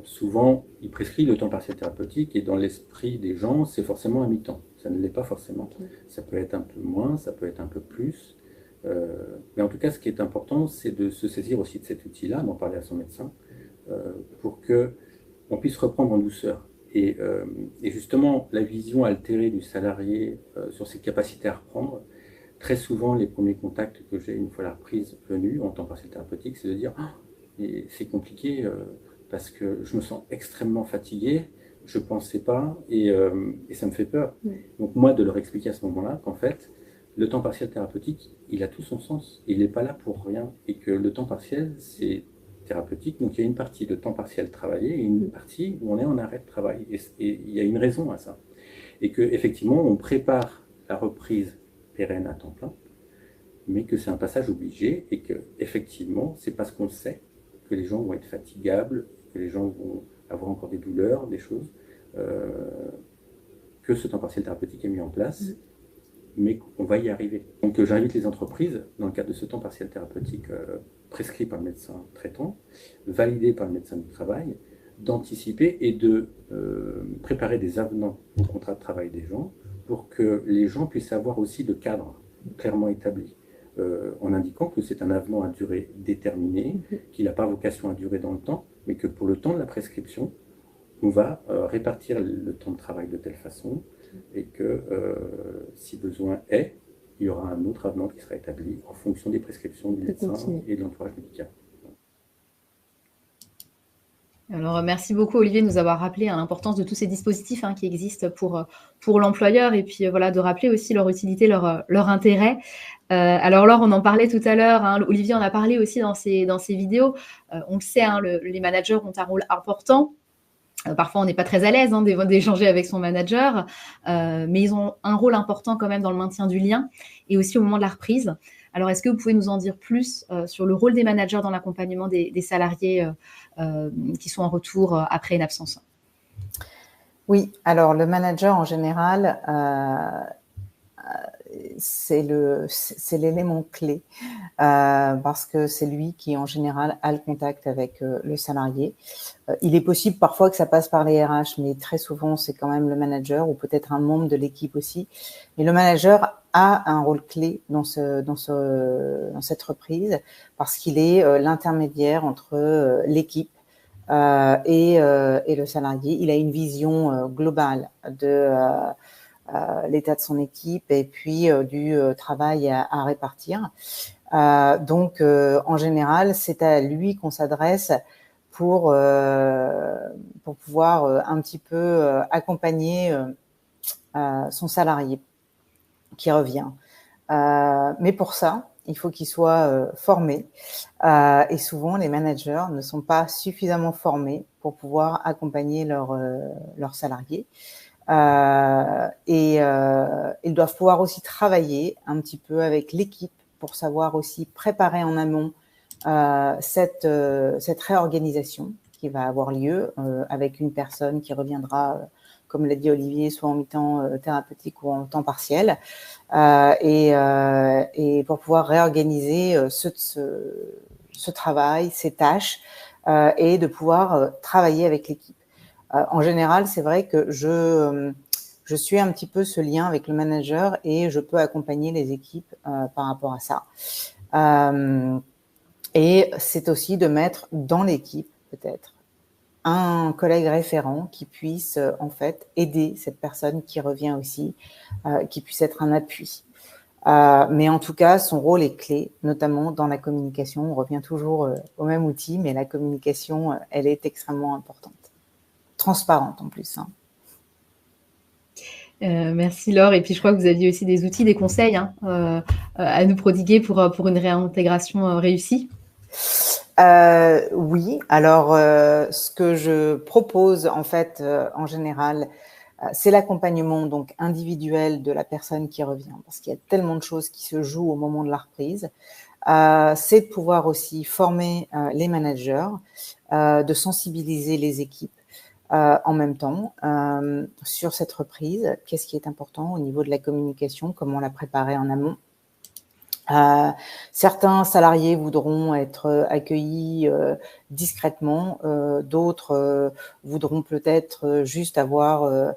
Souvent, il prescrit le temps partiel thérapeutique et dans l'esprit des gens, c'est forcément à mi-temps. Ça ne l'est pas forcément. Ça peut être un peu moins, ça peut être un peu plus. Mais en tout cas, ce qui est important, c'est de se saisir aussi de cet outil-là, d'en parler à son médecin, pour qu'on puisse reprendre en douceur. Et justement, la vision altérée du salarié sur ses capacités à reprendre, très souvent, les premiers contacts que j'ai une fois la reprise venue en temps partiel thérapeutique, c'est de dire c'est compliqué parce que je me sens extrêmement fatigué, je ne pensais pas et ça me fait peur. Donc moi, de leur expliquer à ce moment-là qu'en fait, le temps partiel thérapeutique, il a tout son sens. Il n'est pas là pour rien. Et que le temps partiel, c'est thérapeutique. Donc il y a une partie de temps partiel travaillé et une partie où on est en arrêt de travail. Et il y a une raison à ça. Et qu'effectivement, on prépare la reprise pérenne à temps plein, mais que c'est un passage obligé et qu'effectivement, c'est parce qu'on sait que les gens vont être fatigables, que les gens vont avoir encore des douleurs, des choses, que ce temps partiel thérapeutique est mis en place, mais qu'on va y arriver. Donc j'invite les entreprises, dans le cadre de ce temps partiel thérapeutique prescrit par le médecin traitant, validé par le médecin du travail, d'anticiper et de préparer des avenants au contrat de travail des gens pour que les gens puissent avoir aussi le cadre clairement établi, en indiquant que c'est un avenant à durée déterminée, qu'il n'a pas vocation à durer dans le temps, mais que pour le temps de la prescription, on va répartir le temps de travail de telle façon et que si besoin est, il y aura un autre avenant qui sera établi en fonction des prescriptions du médecin et de l'entourage médical. Alors, merci beaucoup Olivier de nous avoir rappelé l'importance de tous ces dispositifs qui existent pour l'employeur et puis voilà, de rappeler aussi leur utilité, leur intérêt. Alors Laure, on en parlait tout à l'heure, Olivier en a parlé aussi dans ses vidéos. On le sait, les managers ont un rôle important. Parfois, on n'est pas très à l'aise d'échanger avec son manager, mais ils ont un rôle important quand même dans le maintien du lien et aussi au moment de la reprise. Alors, est-ce que vous pouvez nous en dire plus sur le rôle des managers dans l'accompagnement des salariés qui sont en retour après une absence? Oui, alors le manager en général, c'est l'élément clé parce que c'est lui qui en général a le contact avec le salarié. Il est possible parfois que ça passe par les RH, mais très souvent c'est quand même le manager ou peut-être un membre de l'équipe aussi. Mais le manager a un rôle clé dans cette reprise parce qu'il est l'intermédiaire entre l'équipe et le salarié. Il a une vision globale de l'état de son équipe et puis du travail à répartir. Donc, en général, c'est à lui qu'on s'adresse pour pouvoir un petit peu accompagner son salarié qui revient. Mais pour ça, il faut qu'il soit formé. Et souvent, les managers ne sont pas suffisamment formés pour pouvoir accompagner leurs salariés. Ils doivent pouvoir aussi travailler un petit peu avec l'équipe pour savoir aussi préparer en amont cette réorganisation qui va avoir lieu avec une personne qui reviendra, comme l'a dit Olivier, soit en mi-temps thérapeutique ou en temps partiel, et pour pouvoir réorganiser ce travail, ces tâches, et de pouvoir travailler avec l'équipe. En général, c'est vrai que je suis un petit peu ce lien avec le manager et je peux accompagner les équipes par rapport à ça. Et c'est aussi de mettre dans l'équipe, peut-être, un collègue référent qui puisse, en fait, aider cette personne qui revient aussi, qui puisse être un appui. Mais en tout cas, son rôle est clé, notamment dans la communication. On revient toujours au même outil, mais la communication, elle est extrêmement importante. Transparente en plus. Hein. Merci Laure. Et puis je crois que vous aviez aussi des outils, des conseils à nous prodiguer pour une réintégration réussie. Oui, alors ce que je propose en fait en général, c'est l'accompagnement donc individuel de la personne qui revient, parce qu'il y a tellement de choses qui se jouent au moment de la reprise. C'est de pouvoir aussi former les managers, de sensibiliser les équipes en même temps sur cette reprise. Qu'est-ce qui est important au niveau de la communication, comment la préparer en amont. Certains salariés voudront être accueillis discrètement, d'autres voudront peut-être juste avoir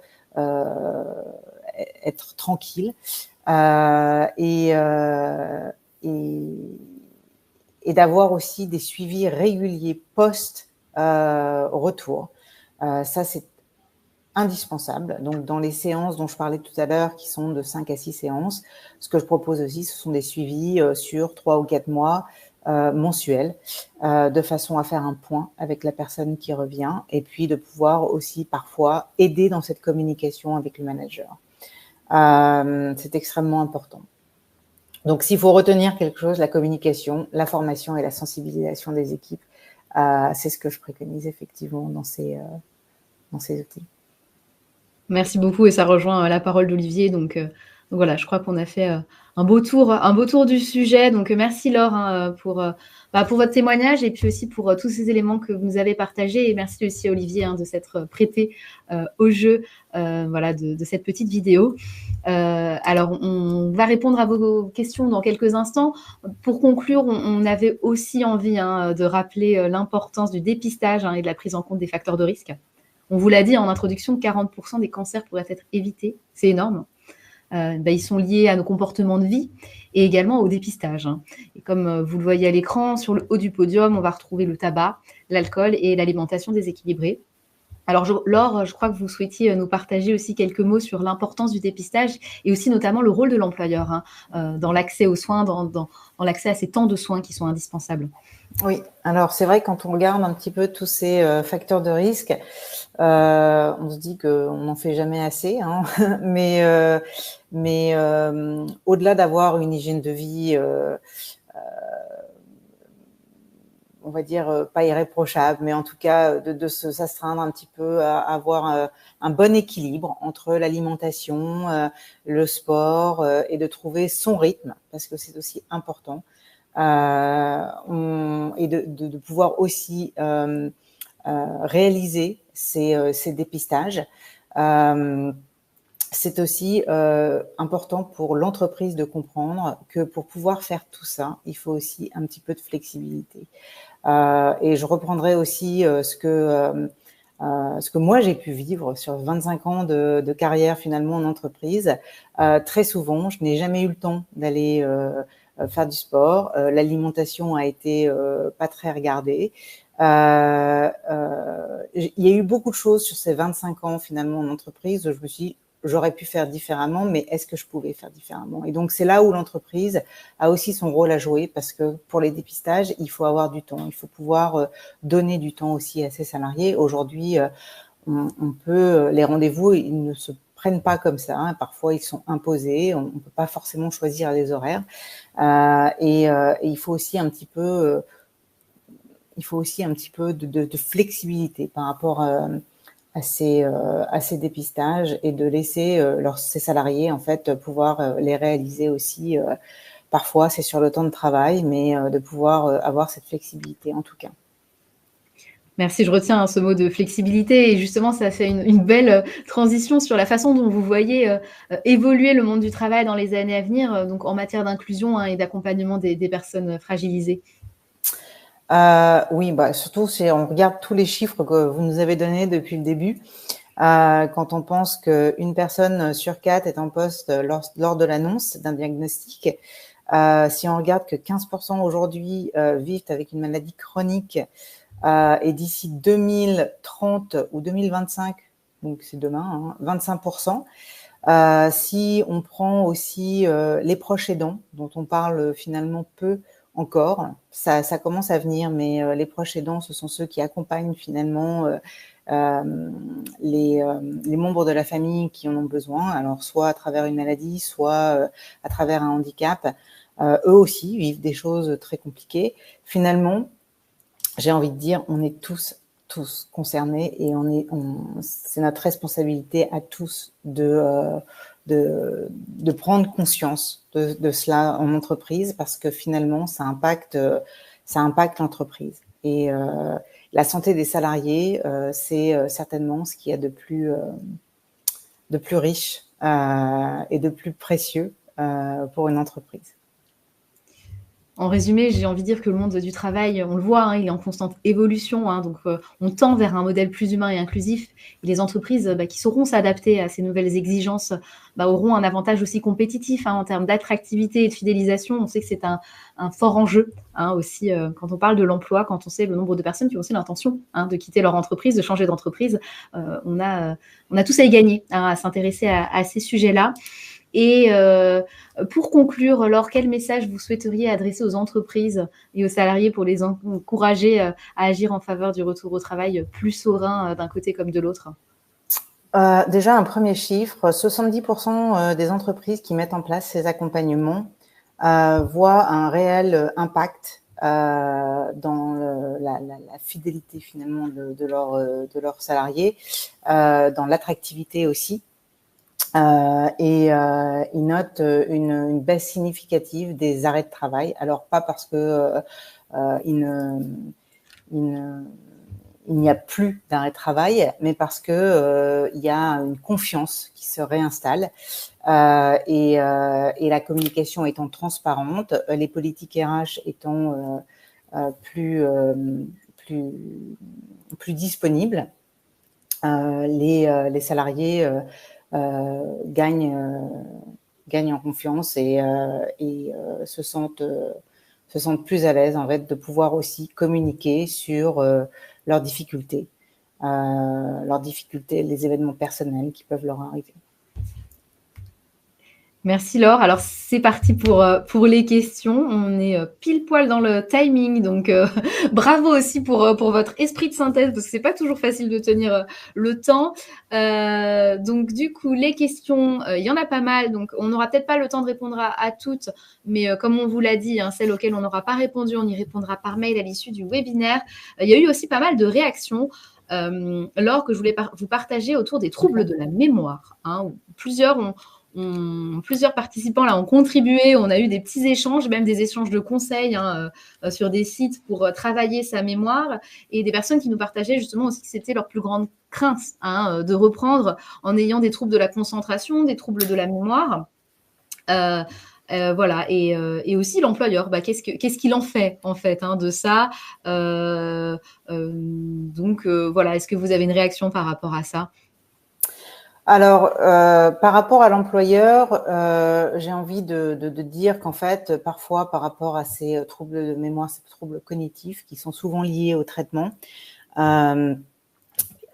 être tranquille et d'avoir aussi des suivis réguliers post retour. Ça c'est indispensable. Donc, dans les séances dont je parlais tout à l'heure, qui sont de 5 à 6 séances, ce que je propose aussi, ce sont des suivis sur 3 ou 4 mois mensuels, de façon à faire un point avec la personne qui revient et puis de pouvoir aussi parfois aider dans cette communication avec le manager. C'est extrêmement important. Donc, s'il faut retenir quelque chose, la communication, la formation et la sensibilisation des équipes, c'est ce que je préconise effectivement dans ces outils. Merci beaucoup et ça rejoint la parole d'Olivier. Donc voilà, je crois qu'on a fait un beau tour du sujet. Donc merci Laure pour votre témoignage et puis aussi pour tous ces éléments que vous nous avez partagés. Et merci aussi Olivier de s'être prêté au jeu de cette petite vidéo. Alors, on va répondre à vos questions dans quelques instants. Pour conclure, on avait aussi envie de rappeler l'importance du dépistage et de la prise en compte des facteurs de risque. On vous l'a dit en introduction, 40% des cancers pourraient être évités. C'est énorme. Ils sont liés à nos comportements de vie et également au dépistage. Et comme vous le voyez à l'écran, sur le haut du podium, on va retrouver le tabac, l'alcool et l'alimentation déséquilibrée. Alors, Laure, je crois que vous souhaitiez nous partager aussi quelques mots sur l'importance du dépistage et aussi notamment le rôle de l'employeur dans l'accès aux soins, dans l'accès à ces temps de soins qui sont indispensables. Oui, alors c'est vrai quand on regarde un petit peu tous ces facteurs de risque, on se dit qu'on n'en fait jamais assez, mais au-delà d'avoir une hygiène de vie on va dire pas irréprochable, mais en tout cas de s'astreindre un petit peu à avoir un bon équilibre entre l'alimentation, le sport et de trouver son rythme, parce que c'est aussi important, et de pouvoir aussi réaliser ces dépistages. C'est aussi important pour l'entreprise de comprendre que pour pouvoir faire tout ça, il faut aussi un petit peu de flexibilité. Et je reprendrai aussi ce que moi j'ai pu vivre sur 25 ans de carrière finalement en entreprise. Très souvent, je n'ai jamais eu le temps d'aller faire du sport. L'alimentation a été pas très regardée. Il y a eu beaucoup de choses sur ces 25 ans finalement en entreprise où je me suis dit, j'aurais pu faire différemment, mais est-ce que je pouvais faire différemment? Et donc, c'est là où l'entreprise a aussi son rôle à jouer, parce que pour les dépistages, il faut avoir du temps. Il faut pouvoir donner du temps aussi à ses salariés. Aujourd'hui, on peut, les rendez-vous, ils ne se prennent pas comme ça. Hein. Parfois, ils sont imposés. On ne peut pas forcément choisir les horaires. Et il faut aussi un petit peu, de flexibilité par rapport à ces dépistages, et de laisser ces salariés en fait pouvoir les réaliser aussi. Parfois, c'est sur le temps de travail, mais de pouvoir avoir cette flexibilité en tout cas. Merci, je retiens ce mot de flexibilité, et justement ça fait une belle transition sur la façon dont vous voyez évoluer le monde du travail dans les années à venir, donc en matière d'inclusion et d'accompagnement des personnes fragilisées. Oui, surtout si on regarde tous les chiffres que vous nous avez donnés depuis le début, quand on pense qu'une personne sur 4 est en poste lors de l'annonce d'un diagnostic, si on regarde que 15% aujourd'hui vivent avec une maladie chronique, et d'ici 2030 ou 2025, donc c'est demain, 25%. Si on prend aussi les proches aidants, dont on parle finalement peu encore, ça commence à venir, mais les proches aidants, ce sont ceux qui accompagnent finalement les membres de la famille qui en ont besoin, alors soit à travers une maladie, soit à travers un handicap. Eux aussi vivent des choses très compliquées. Finalement, j'ai envie de dire, on est tous concernés, et c'est notre responsabilité à tous de prendre conscience de cela en entreprise, parce que finalement, ça impacte l'entreprise. Et la santé des salariés, c'est certainement ce qu'il y a de plus riche et de plus précieux pour une entreprise. En résumé, j'ai envie de dire que le monde du travail, on le voit, il est en constante évolution, donc on tend vers un modèle plus humain et inclusif. Et les entreprises qui sauront s'adapter à ces nouvelles exigences auront un avantage aussi compétitif en termes d'attractivité et de fidélisation. On sait que c'est un fort enjeu aussi quand on parle de l'emploi, quand on sait le nombre de personnes qui ont aussi l'intention de quitter leur entreprise, de changer d'entreprise. On a tous à y gagner à s'intéresser à ces sujets-là. Et pour conclure, Laure, quel message vous souhaiteriez adresser aux entreprises et aux salariés pour les encourager à agir en faveur du retour au travail plus serein d'un côté comme de l'autre? Déjà, un premier chiffre, 70% des entreprises qui mettent en place ces accompagnements voient un réel impact dans la fidélité finalement de leurs salariés, dans l'attractivité aussi. Et ils notent une baisse significative des arrêts de travail. Alors, pas parce que il n'y a plus d'arrêt de travail, mais parce que il y a une confiance qui se réinstalle, et la communication étant transparente, les politiques RH étant plus disponibles, les salariés gagnent en confiance, et se sentent plus à l'aise en fait de pouvoir aussi communiquer sur leurs difficultés, les événements personnels qui peuvent leur arriver. Merci Laure. Alors c'est parti pour les questions. On est pile poil dans le timing, donc bravo aussi pour votre esprit de synthèse, parce que c'est pas toujours facile de tenir le temps. Donc du coup les questions, il y en a pas mal, donc on n'aura peut-être pas le temps de répondre à toutes, mais comme on vous l'a dit, celles auxquelles on n'aura pas répondu, on y répondra par mail à l'issue du webinaire. Il y a eu aussi pas mal de réactions. Laure, que je voulais vous partager autour des troubles de la mémoire. Où plusieurs participants là ont contribué, on a eu des petits échanges, même des échanges de conseils sur des sites pour travailler sa mémoire, et des personnes qui nous partageaient justement aussi que c'était leur plus grande crainte de reprendre en ayant des troubles de la concentration, des troubles de la mémoire. Voilà, et aussi l'employeur, qu'est-ce qu'il en fait de ça, donc voilà, est-ce que vous avez une réaction par rapport à ça? Alors, par rapport à l'employeur, j'ai envie de dire qu'en fait, parfois, par rapport à ces troubles de mémoire, ces troubles cognitifs qui sont souvent liés au traitement,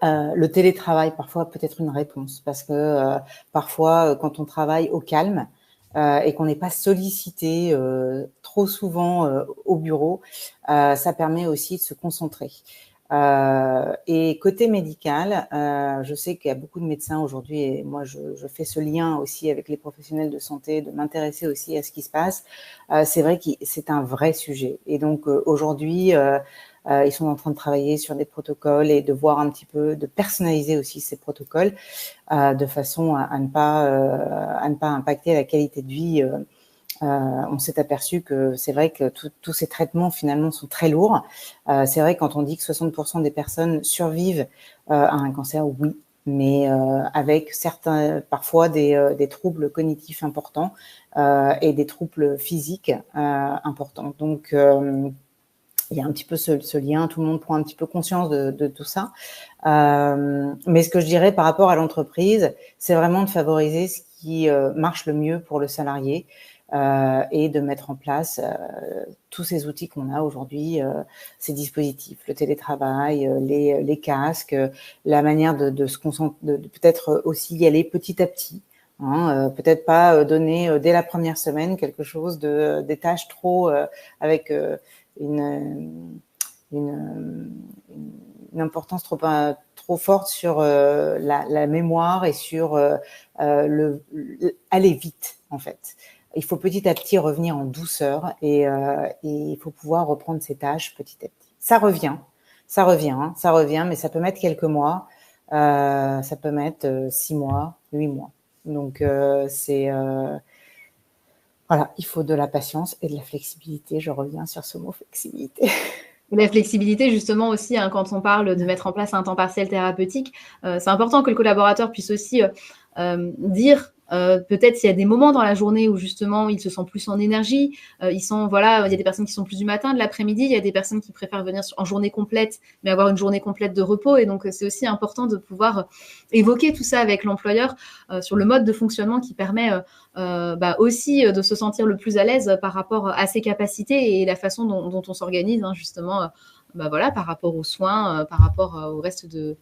Le télétravail, parfois, peut être une réponse parce que parfois, quand on travaille au calme et qu'on n'est pas sollicité trop souvent au bureau, ça permet aussi de se concentrer. Et côté médical, je sais qu'il y a beaucoup de médecins aujourd'hui, et moi je fais ce lien aussi avec les professionnels de santé, de m'intéresser aussi à ce qui se passe. C'est vrai que c'est un vrai sujet. Et donc aujourd'hui, ils sont en train de travailler sur des protocoles et de voir un petit peu, de personnaliser aussi ces protocoles de façon à ne pas impacter la qualité de vie. On s'est aperçu que c'est vrai que tous ces traitements finalement sont très lourds. C'est vrai quand on dit que 60% des personnes survivent à un cancer, oui, mais avec parfois des troubles cognitifs importants et des troubles physiques importants. Donc il y a un petit peu ce lien, tout le monde prend un petit peu conscience de tout ça. Mais ce que je dirais par rapport à l'entreprise, c'est vraiment de favoriser ce qui marche le mieux pour le salarié et de mettre en place tous ces outils qu'on a aujourd'hui, ces dispositifs, le télétravail, les casques, la manière de se concentrer, de peut-être aussi y aller petit à petit. Peut-être pas donner dès la première semaine quelque chose des tâches trop avec une importance trop forte sur la mémoire et sur aller vite en fait. Il faut petit à petit revenir en douceur et il faut pouvoir reprendre ses tâches petit à petit. Ça revient, mais ça peut mettre quelques mois, ça peut mettre 6 mois, 8 mois. Donc voilà, il faut de la patience et de la flexibilité. Je reviens sur ce mot flexibilité. La flexibilité, justement, aussi, quand on parle de mettre en place un temps partiel thérapeutique, c'est important que le collaborateur puisse aussi dire peut-être s'il y a des moments dans la journée où justement il se sent plus en énergie, il y a des personnes qui sont plus du matin, de l'après-midi, il y a des personnes qui préfèrent venir en journée complète, mais avoir une journée complète de repos. Et donc c'est aussi important de pouvoir évoquer tout ça avec l'employeur sur le mode de fonctionnement qui permet aussi de se sentir le plus à l'aise par rapport à ses capacités et la façon dont on s'organise justement par rapport aux soins, par rapport au reste de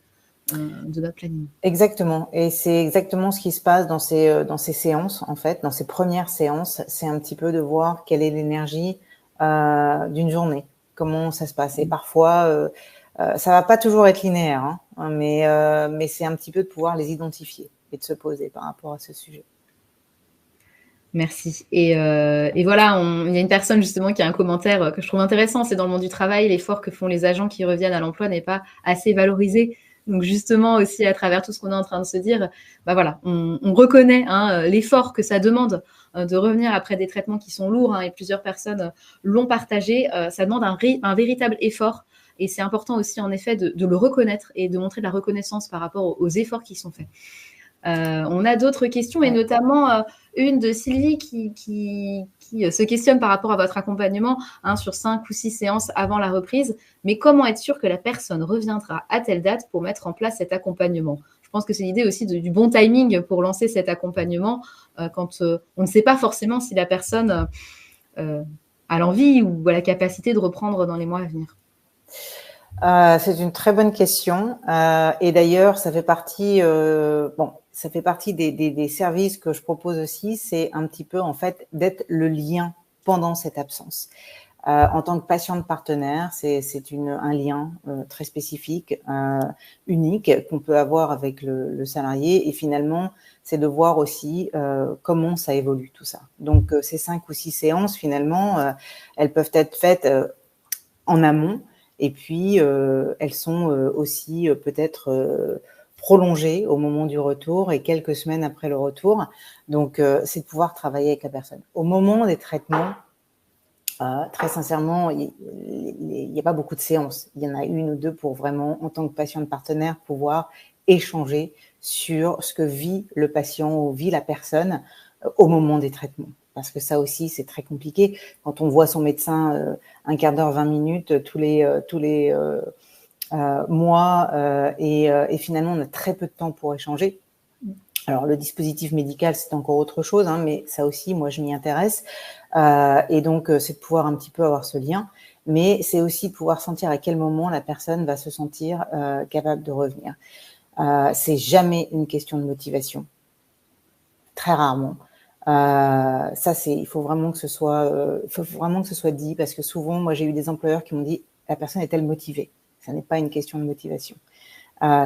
notre planning. Exactement, et c'est exactement ce qui se passe dans ces séances en fait, dans ces premières séances, c'est un petit peu de voir quelle est l'énergie d'une journée, comment ça se passe. Et parfois, ça va pas toujours être linéaire, mais c'est un petit peu de pouvoir les identifier et de se poser par rapport à ce sujet. Merci. Et voilà, il y a une personne justement qui a un commentaire que je trouve intéressant, c'est dans le monde du travail, l'effort que font les agents qui reviennent à l'emploi n'est pas assez valorisé. Donc justement aussi à travers tout ce qu'on est en train de se dire, on reconnaît l'effort que ça demande de revenir après des traitements qui sont lourds et plusieurs personnes l'ont partagé. Ça demande un véritable effort et c'est important aussi en effet de le reconnaître et de montrer de la reconnaissance par rapport aux efforts qui sont faits. On a d'autres questions et notamment une de Sylvie qui se questionne par rapport à votre accompagnement sur 5 ou 6 séances avant la reprise. Mais comment être sûr que la personne reviendra à telle date pour mettre en place cet accompagnement ? Je pense que c'est l'idée aussi du bon timing pour lancer cet accompagnement quand on ne sait pas forcément si la personne a l'envie ou a la capacité de reprendre dans les mois à venir. C'est une très bonne question et d'ailleurs ça fait partie des services que je propose aussi, c'est un petit peu en fait d'être le lien pendant cette absence. En tant que patiente partenaire, c'est un lien très spécifique, unique qu'on peut avoir avec le salarié et finalement c'est de voir aussi comment ça évolue tout ça. Donc ces 5 ou 6 séances finalement, elles peuvent être faites en amont. Et puis, elles sont aussi peut-être prolongées au moment du retour et quelques semaines après le retour. Donc, c'est de pouvoir travailler avec la personne. Au moment des traitements, très sincèrement, il n'y a pas beaucoup de séances. Il y en a 1 ou 2 pour vraiment, en tant que patient partenaire, pouvoir échanger sur ce que vit le patient ou vit la personne au moment des traitements. Parce que ça aussi, c'est très compliqué. Quand on voit son médecin un quart d'heure, 20 minutes tous les mois et finalement, on a très peu de temps pour échanger. Alors, le dispositif médical, c'est encore autre chose, mais ça aussi, moi, je m'y intéresse. Et donc, c'est de pouvoir un petit peu avoir ce lien. mais c'est aussi pouvoir sentir à quel moment la personne va se sentir capable de revenir. C'est jamais une question de motivation, très rarement. Ça, il faut vraiment que ce soit dit, parce que souvent, moi, j'ai eu des employeurs qui m'ont dit la personne est-elle motivée? Ça n'est pas une question de motivation.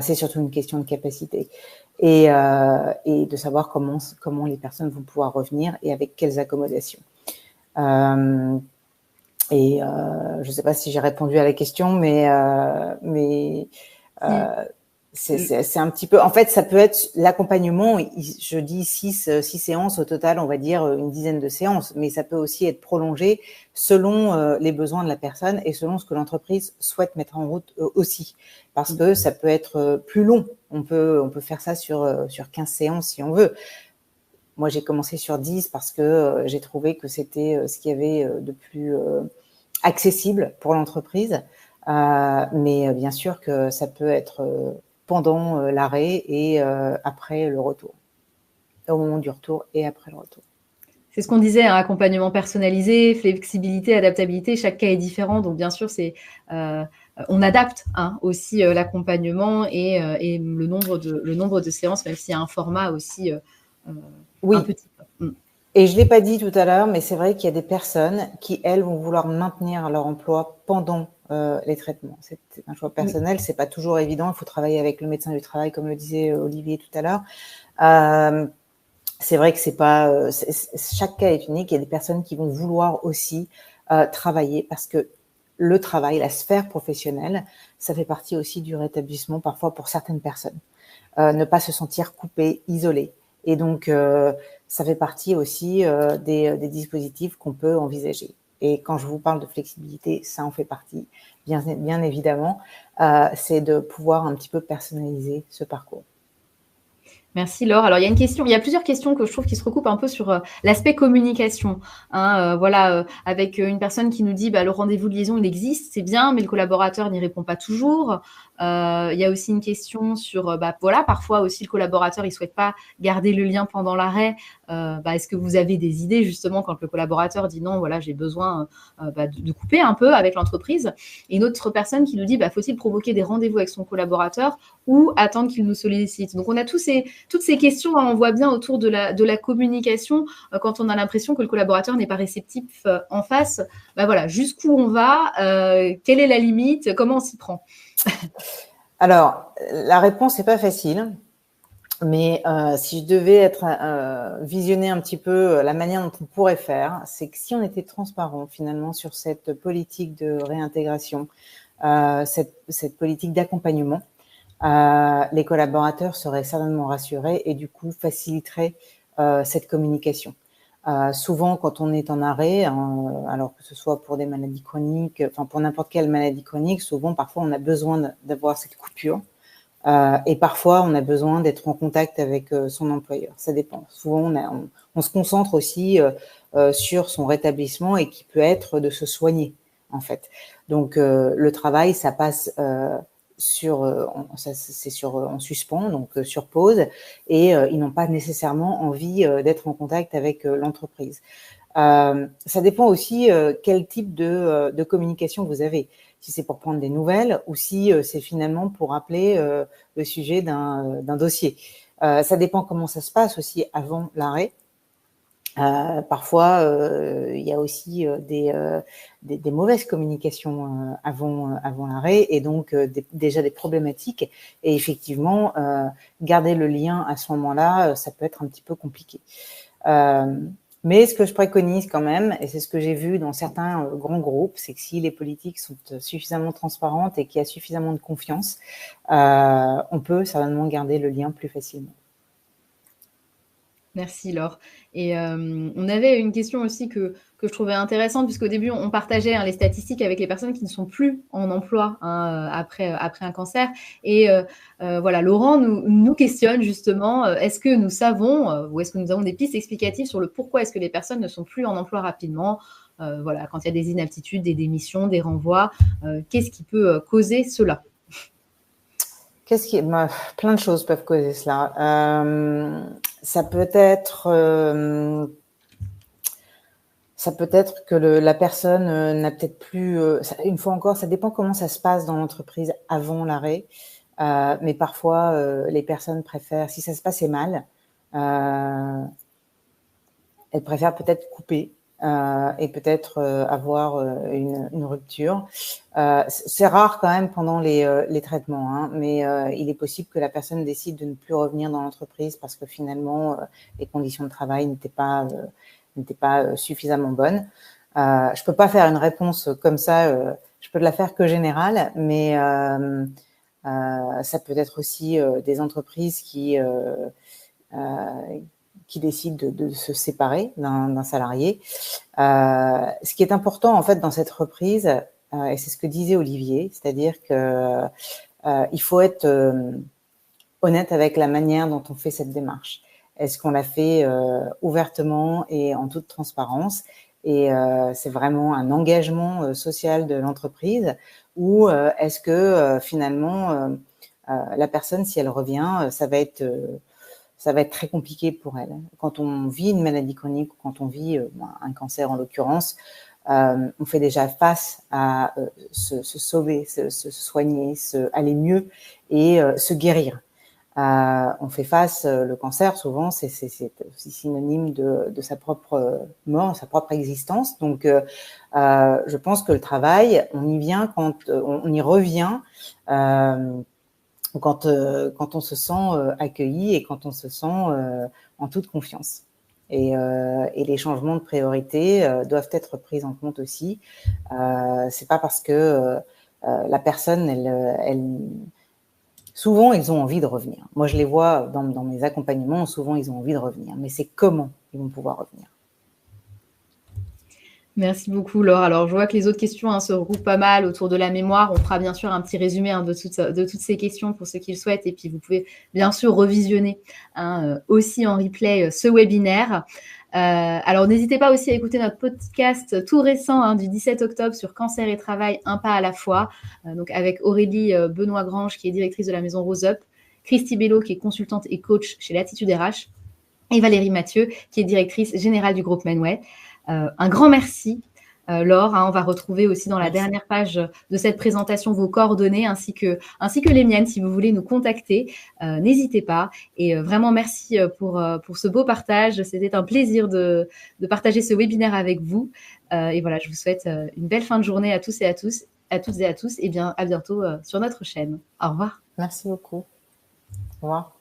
C'est surtout une question de capacité et de savoir comment les personnes vont pouvoir revenir et avec quelles accommodations. Je ne sais pas si j'ai répondu à la question, mais c'est un petit peu. En fait, ça peut être l'accompagnement. Je dis 6 séances au total, on va dire une dizaine de séances, mais ça peut aussi être prolongé selon les besoins de la personne et selon ce que l'entreprise souhaite mettre en route aussi, parce que ça peut être plus long. On peut faire ça sur 15 séances si on veut. Moi, j'ai commencé sur 10 parce que j'ai trouvé que c'était ce qu'il y avait de plus accessible pour l'entreprise. Mais bien sûr que ça peut être pendant l'arrêt et après le retour, au moment du retour et après le retour. C'est ce qu'on disait, hein, accompagnement personnalisé, flexibilité, adaptabilité, chaque cas est différent. Donc, bien sûr, on adapte aussi l'accompagnement et le nombre de séances, même s'il y a un format aussi oui. un petit peu. Et je ne l'ai pas dit tout à l'heure, mais c'est vrai qu'il y a des personnes qui, elles, vont vouloir maintenir leur emploi pendant les traitements. C'est un choix personnel, c'est pas toujours évident. Il faut travailler avec le médecin du travail, comme le disait Olivier tout à l'heure. C'est vrai que c'est pas chaque cas est unique. Il y a des personnes qui vont vouloir aussi travailler parce que le travail, la sphère professionnelle, ça fait partie aussi du rétablissement parfois pour certaines personnes. Ne pas se sentir coupé, isolé. Et donc, ça fait partie aussi des dispositifs qu'on peut envisager. Et quand je vous parle de flexibilité, ça en fait partie, bien évidemment. C'est de pouvoir un petit peu personnaliser ce parcours. Merci Laure. Alors il y a plusieurs questions que je trouve qui se recoupent un peu sur l'aspect communication. Avec une personne qui nous dit le rendez-vous de liaison il existe, c'est bien, mais le collaborateur n'y répond pas toujours. Il y a aussi une question sur parfois aussi le collaborateur il souhaite pas garder le lien pendant l'arrêt. Est-ce que vous avez des idées justement quand le collaborateur dit non, voilà, j'ai besoin de couper un peu avec l'entreprise. Et une autre personne qui nous dit faut-il provoquer des rendez-vous avec son collaborateur ou attendre qu'il nous sollicite. Donc on a toutes ces questions, on voit bien autour de la communication quand on a l'impression que le collaborateur n'est pas réceptif en face. Jusqu'où on va, quelle est la limite, comment on s'y prend? Alors, la réponse n'est pas facile, mais si je devais visionner un petit peu la manière dont on pourrait faire, c'est que si on était transparent finalement sur cette politique de réintégration, cette politique d'accompagnement, les collaborateurs seraient certainement rassurés et du coup faciliteraient cette communication. Souvent, quand on est en arrêt, alors que ce soit pour des maladies chroniques, pour n'importe quelle maladie chronique, souvent, parfois, on a besoin d'avoir cette coupure. Et parfois, on a besoin d'être en contact avec son employeur. Ça dépend. Souvent, on se concentre aussi sur son rétablissement et qui peut être de se soigner, en fait. Donc, le travail, ça passe en suspens, donc sur pause, et ils n'ont pas nécessairement envie d'être en contact avec l'entreprise. Ça dépend aussi quel type de communication vous avez. Si c'est pour prendre des nouvelles ou si c'est finalement pour rappeler le sujet d'un dossier. Ça dépend comment ça se passe aussi avant l'arrêt. Parfois, il y a aussi des mauvaises communications avant l'arrêt et donc déjà des problématiques. Et effectivement, garder le lien à ce moment-là, ça peut être un petit peu compliqué. Mais ce que je préconise quand même, et c'est ce que j'ai vu dans certains grands groupes, c'est que si les politiques sont suffisamment transparentes et qu'il y a suffisamment de confiance, on peut certainement garder le lien plus facilement. Merci Laure. Et on avait une question aussi que je trouvais intéressante, puisqu'au début, on partageait les statistiques avec les personnes qui ne sont plus en emploi après un cancer. Et Laurent nous questionne justement, est-ce que nous savons, ou est-ce que nous avons des pistes explicatives sur le pourquoi est-ce que les personnes ne sont plus en emploi rapidement, quand il y a des inaptitudes, des démissions, des renvois, qu'est-ce qui peut causer cela ? Plein de choses peuvent causer cela. Ça peut être ça peut être que la personne n'a peut-être plus... une fois encore, ça dépend comment ça se passe dans l'entreprise avant l'arrêt. Mais parfois, les personnes préfèrent, si ça se passait mal, elles préfèrent peut-être couper et peut-être avoir une rupture. C'est rare quand même pendant les traitements, hein, mais il est possible que la personne décide de ne plus revenir dans l'entreprise parce que finalement, les conditions de travail n'étaient pas suffisamment bonnes. Je peux pas faire une réponse comme ça, je peux la faire que générale, mais ça peut être aussi des entreprises qui décident de se séparer d'un salarié. Ce qui est important en fait dans cette reprise, et c'est ce que disait Olivier, c'est-à-dire que il faut être honnête avec la manière dont on fait cette démarche. Est-ce qu'on la fait ouvertement et en toute transparence, et c'est vraiment un engagement social de l'entreprise, ou est-ce que finalement la personne, si elle revient, ça va être très compliqué pour elle. Quand on vit une maladie chronique, ou quand on vit un cancer en l'occurrence, on fait déjà face à se sauver, se soigner, aller mieux et se guérir. On fait face, le cancer souvent c'est aussi synonyme de sa propre mort, sa propre existence. Donc je pense que le travail, on y vient quand on y revient quand on se sent accueilli et quand on se sent en toute confiance. Et les changements de priorité doivent être pris en compte aussi. C'est pas parce que la personne, souvent, ils ont envie de revenir. Moi, je les vois dans mes accompagnements, souvent, ils ont envie de revenir. Mais c'est comment ils vont pouvoir revenir. Merci beaucoup, Laure. Alors, je vois que les autres questions se regroupent pas mal autour de la mémoire. On fera bien sûr un petit résumé de toutes ces questions pour ceux qui le souhaitent. Et puis, vous pouvez bien sûr revisionner aussi en replay ce webinaire. Alors, n'hésitez pas aussi à écouter notre podcast tout récent du 17 octobre sur cancer et travail, un pas à la fois. Donc, avec Aurélie Benoît-Grange, qui est directrice de la maison Rose Up, Christy Bello, qui est consultante et coach chez Latitude RH, et Valérie Mathieu, qui est directrice générale du groupe Manway. Un grand merci, Laure. On va retrouver aussi dans la dernière page de cette présentation vos coordonnées ainsi que les miennes si vous voulez nous contacter. N'hésitez pas. Et vraiment, merci pour ce beau partage. C'était un plaisir de partager ce webinaire avec vous. Et voilà, je vous souhaite une belle fin de journée à tous et à toutes et bien à bientôt sur notre chaîne. Au revoir. Merci beaucoup. Au revoir.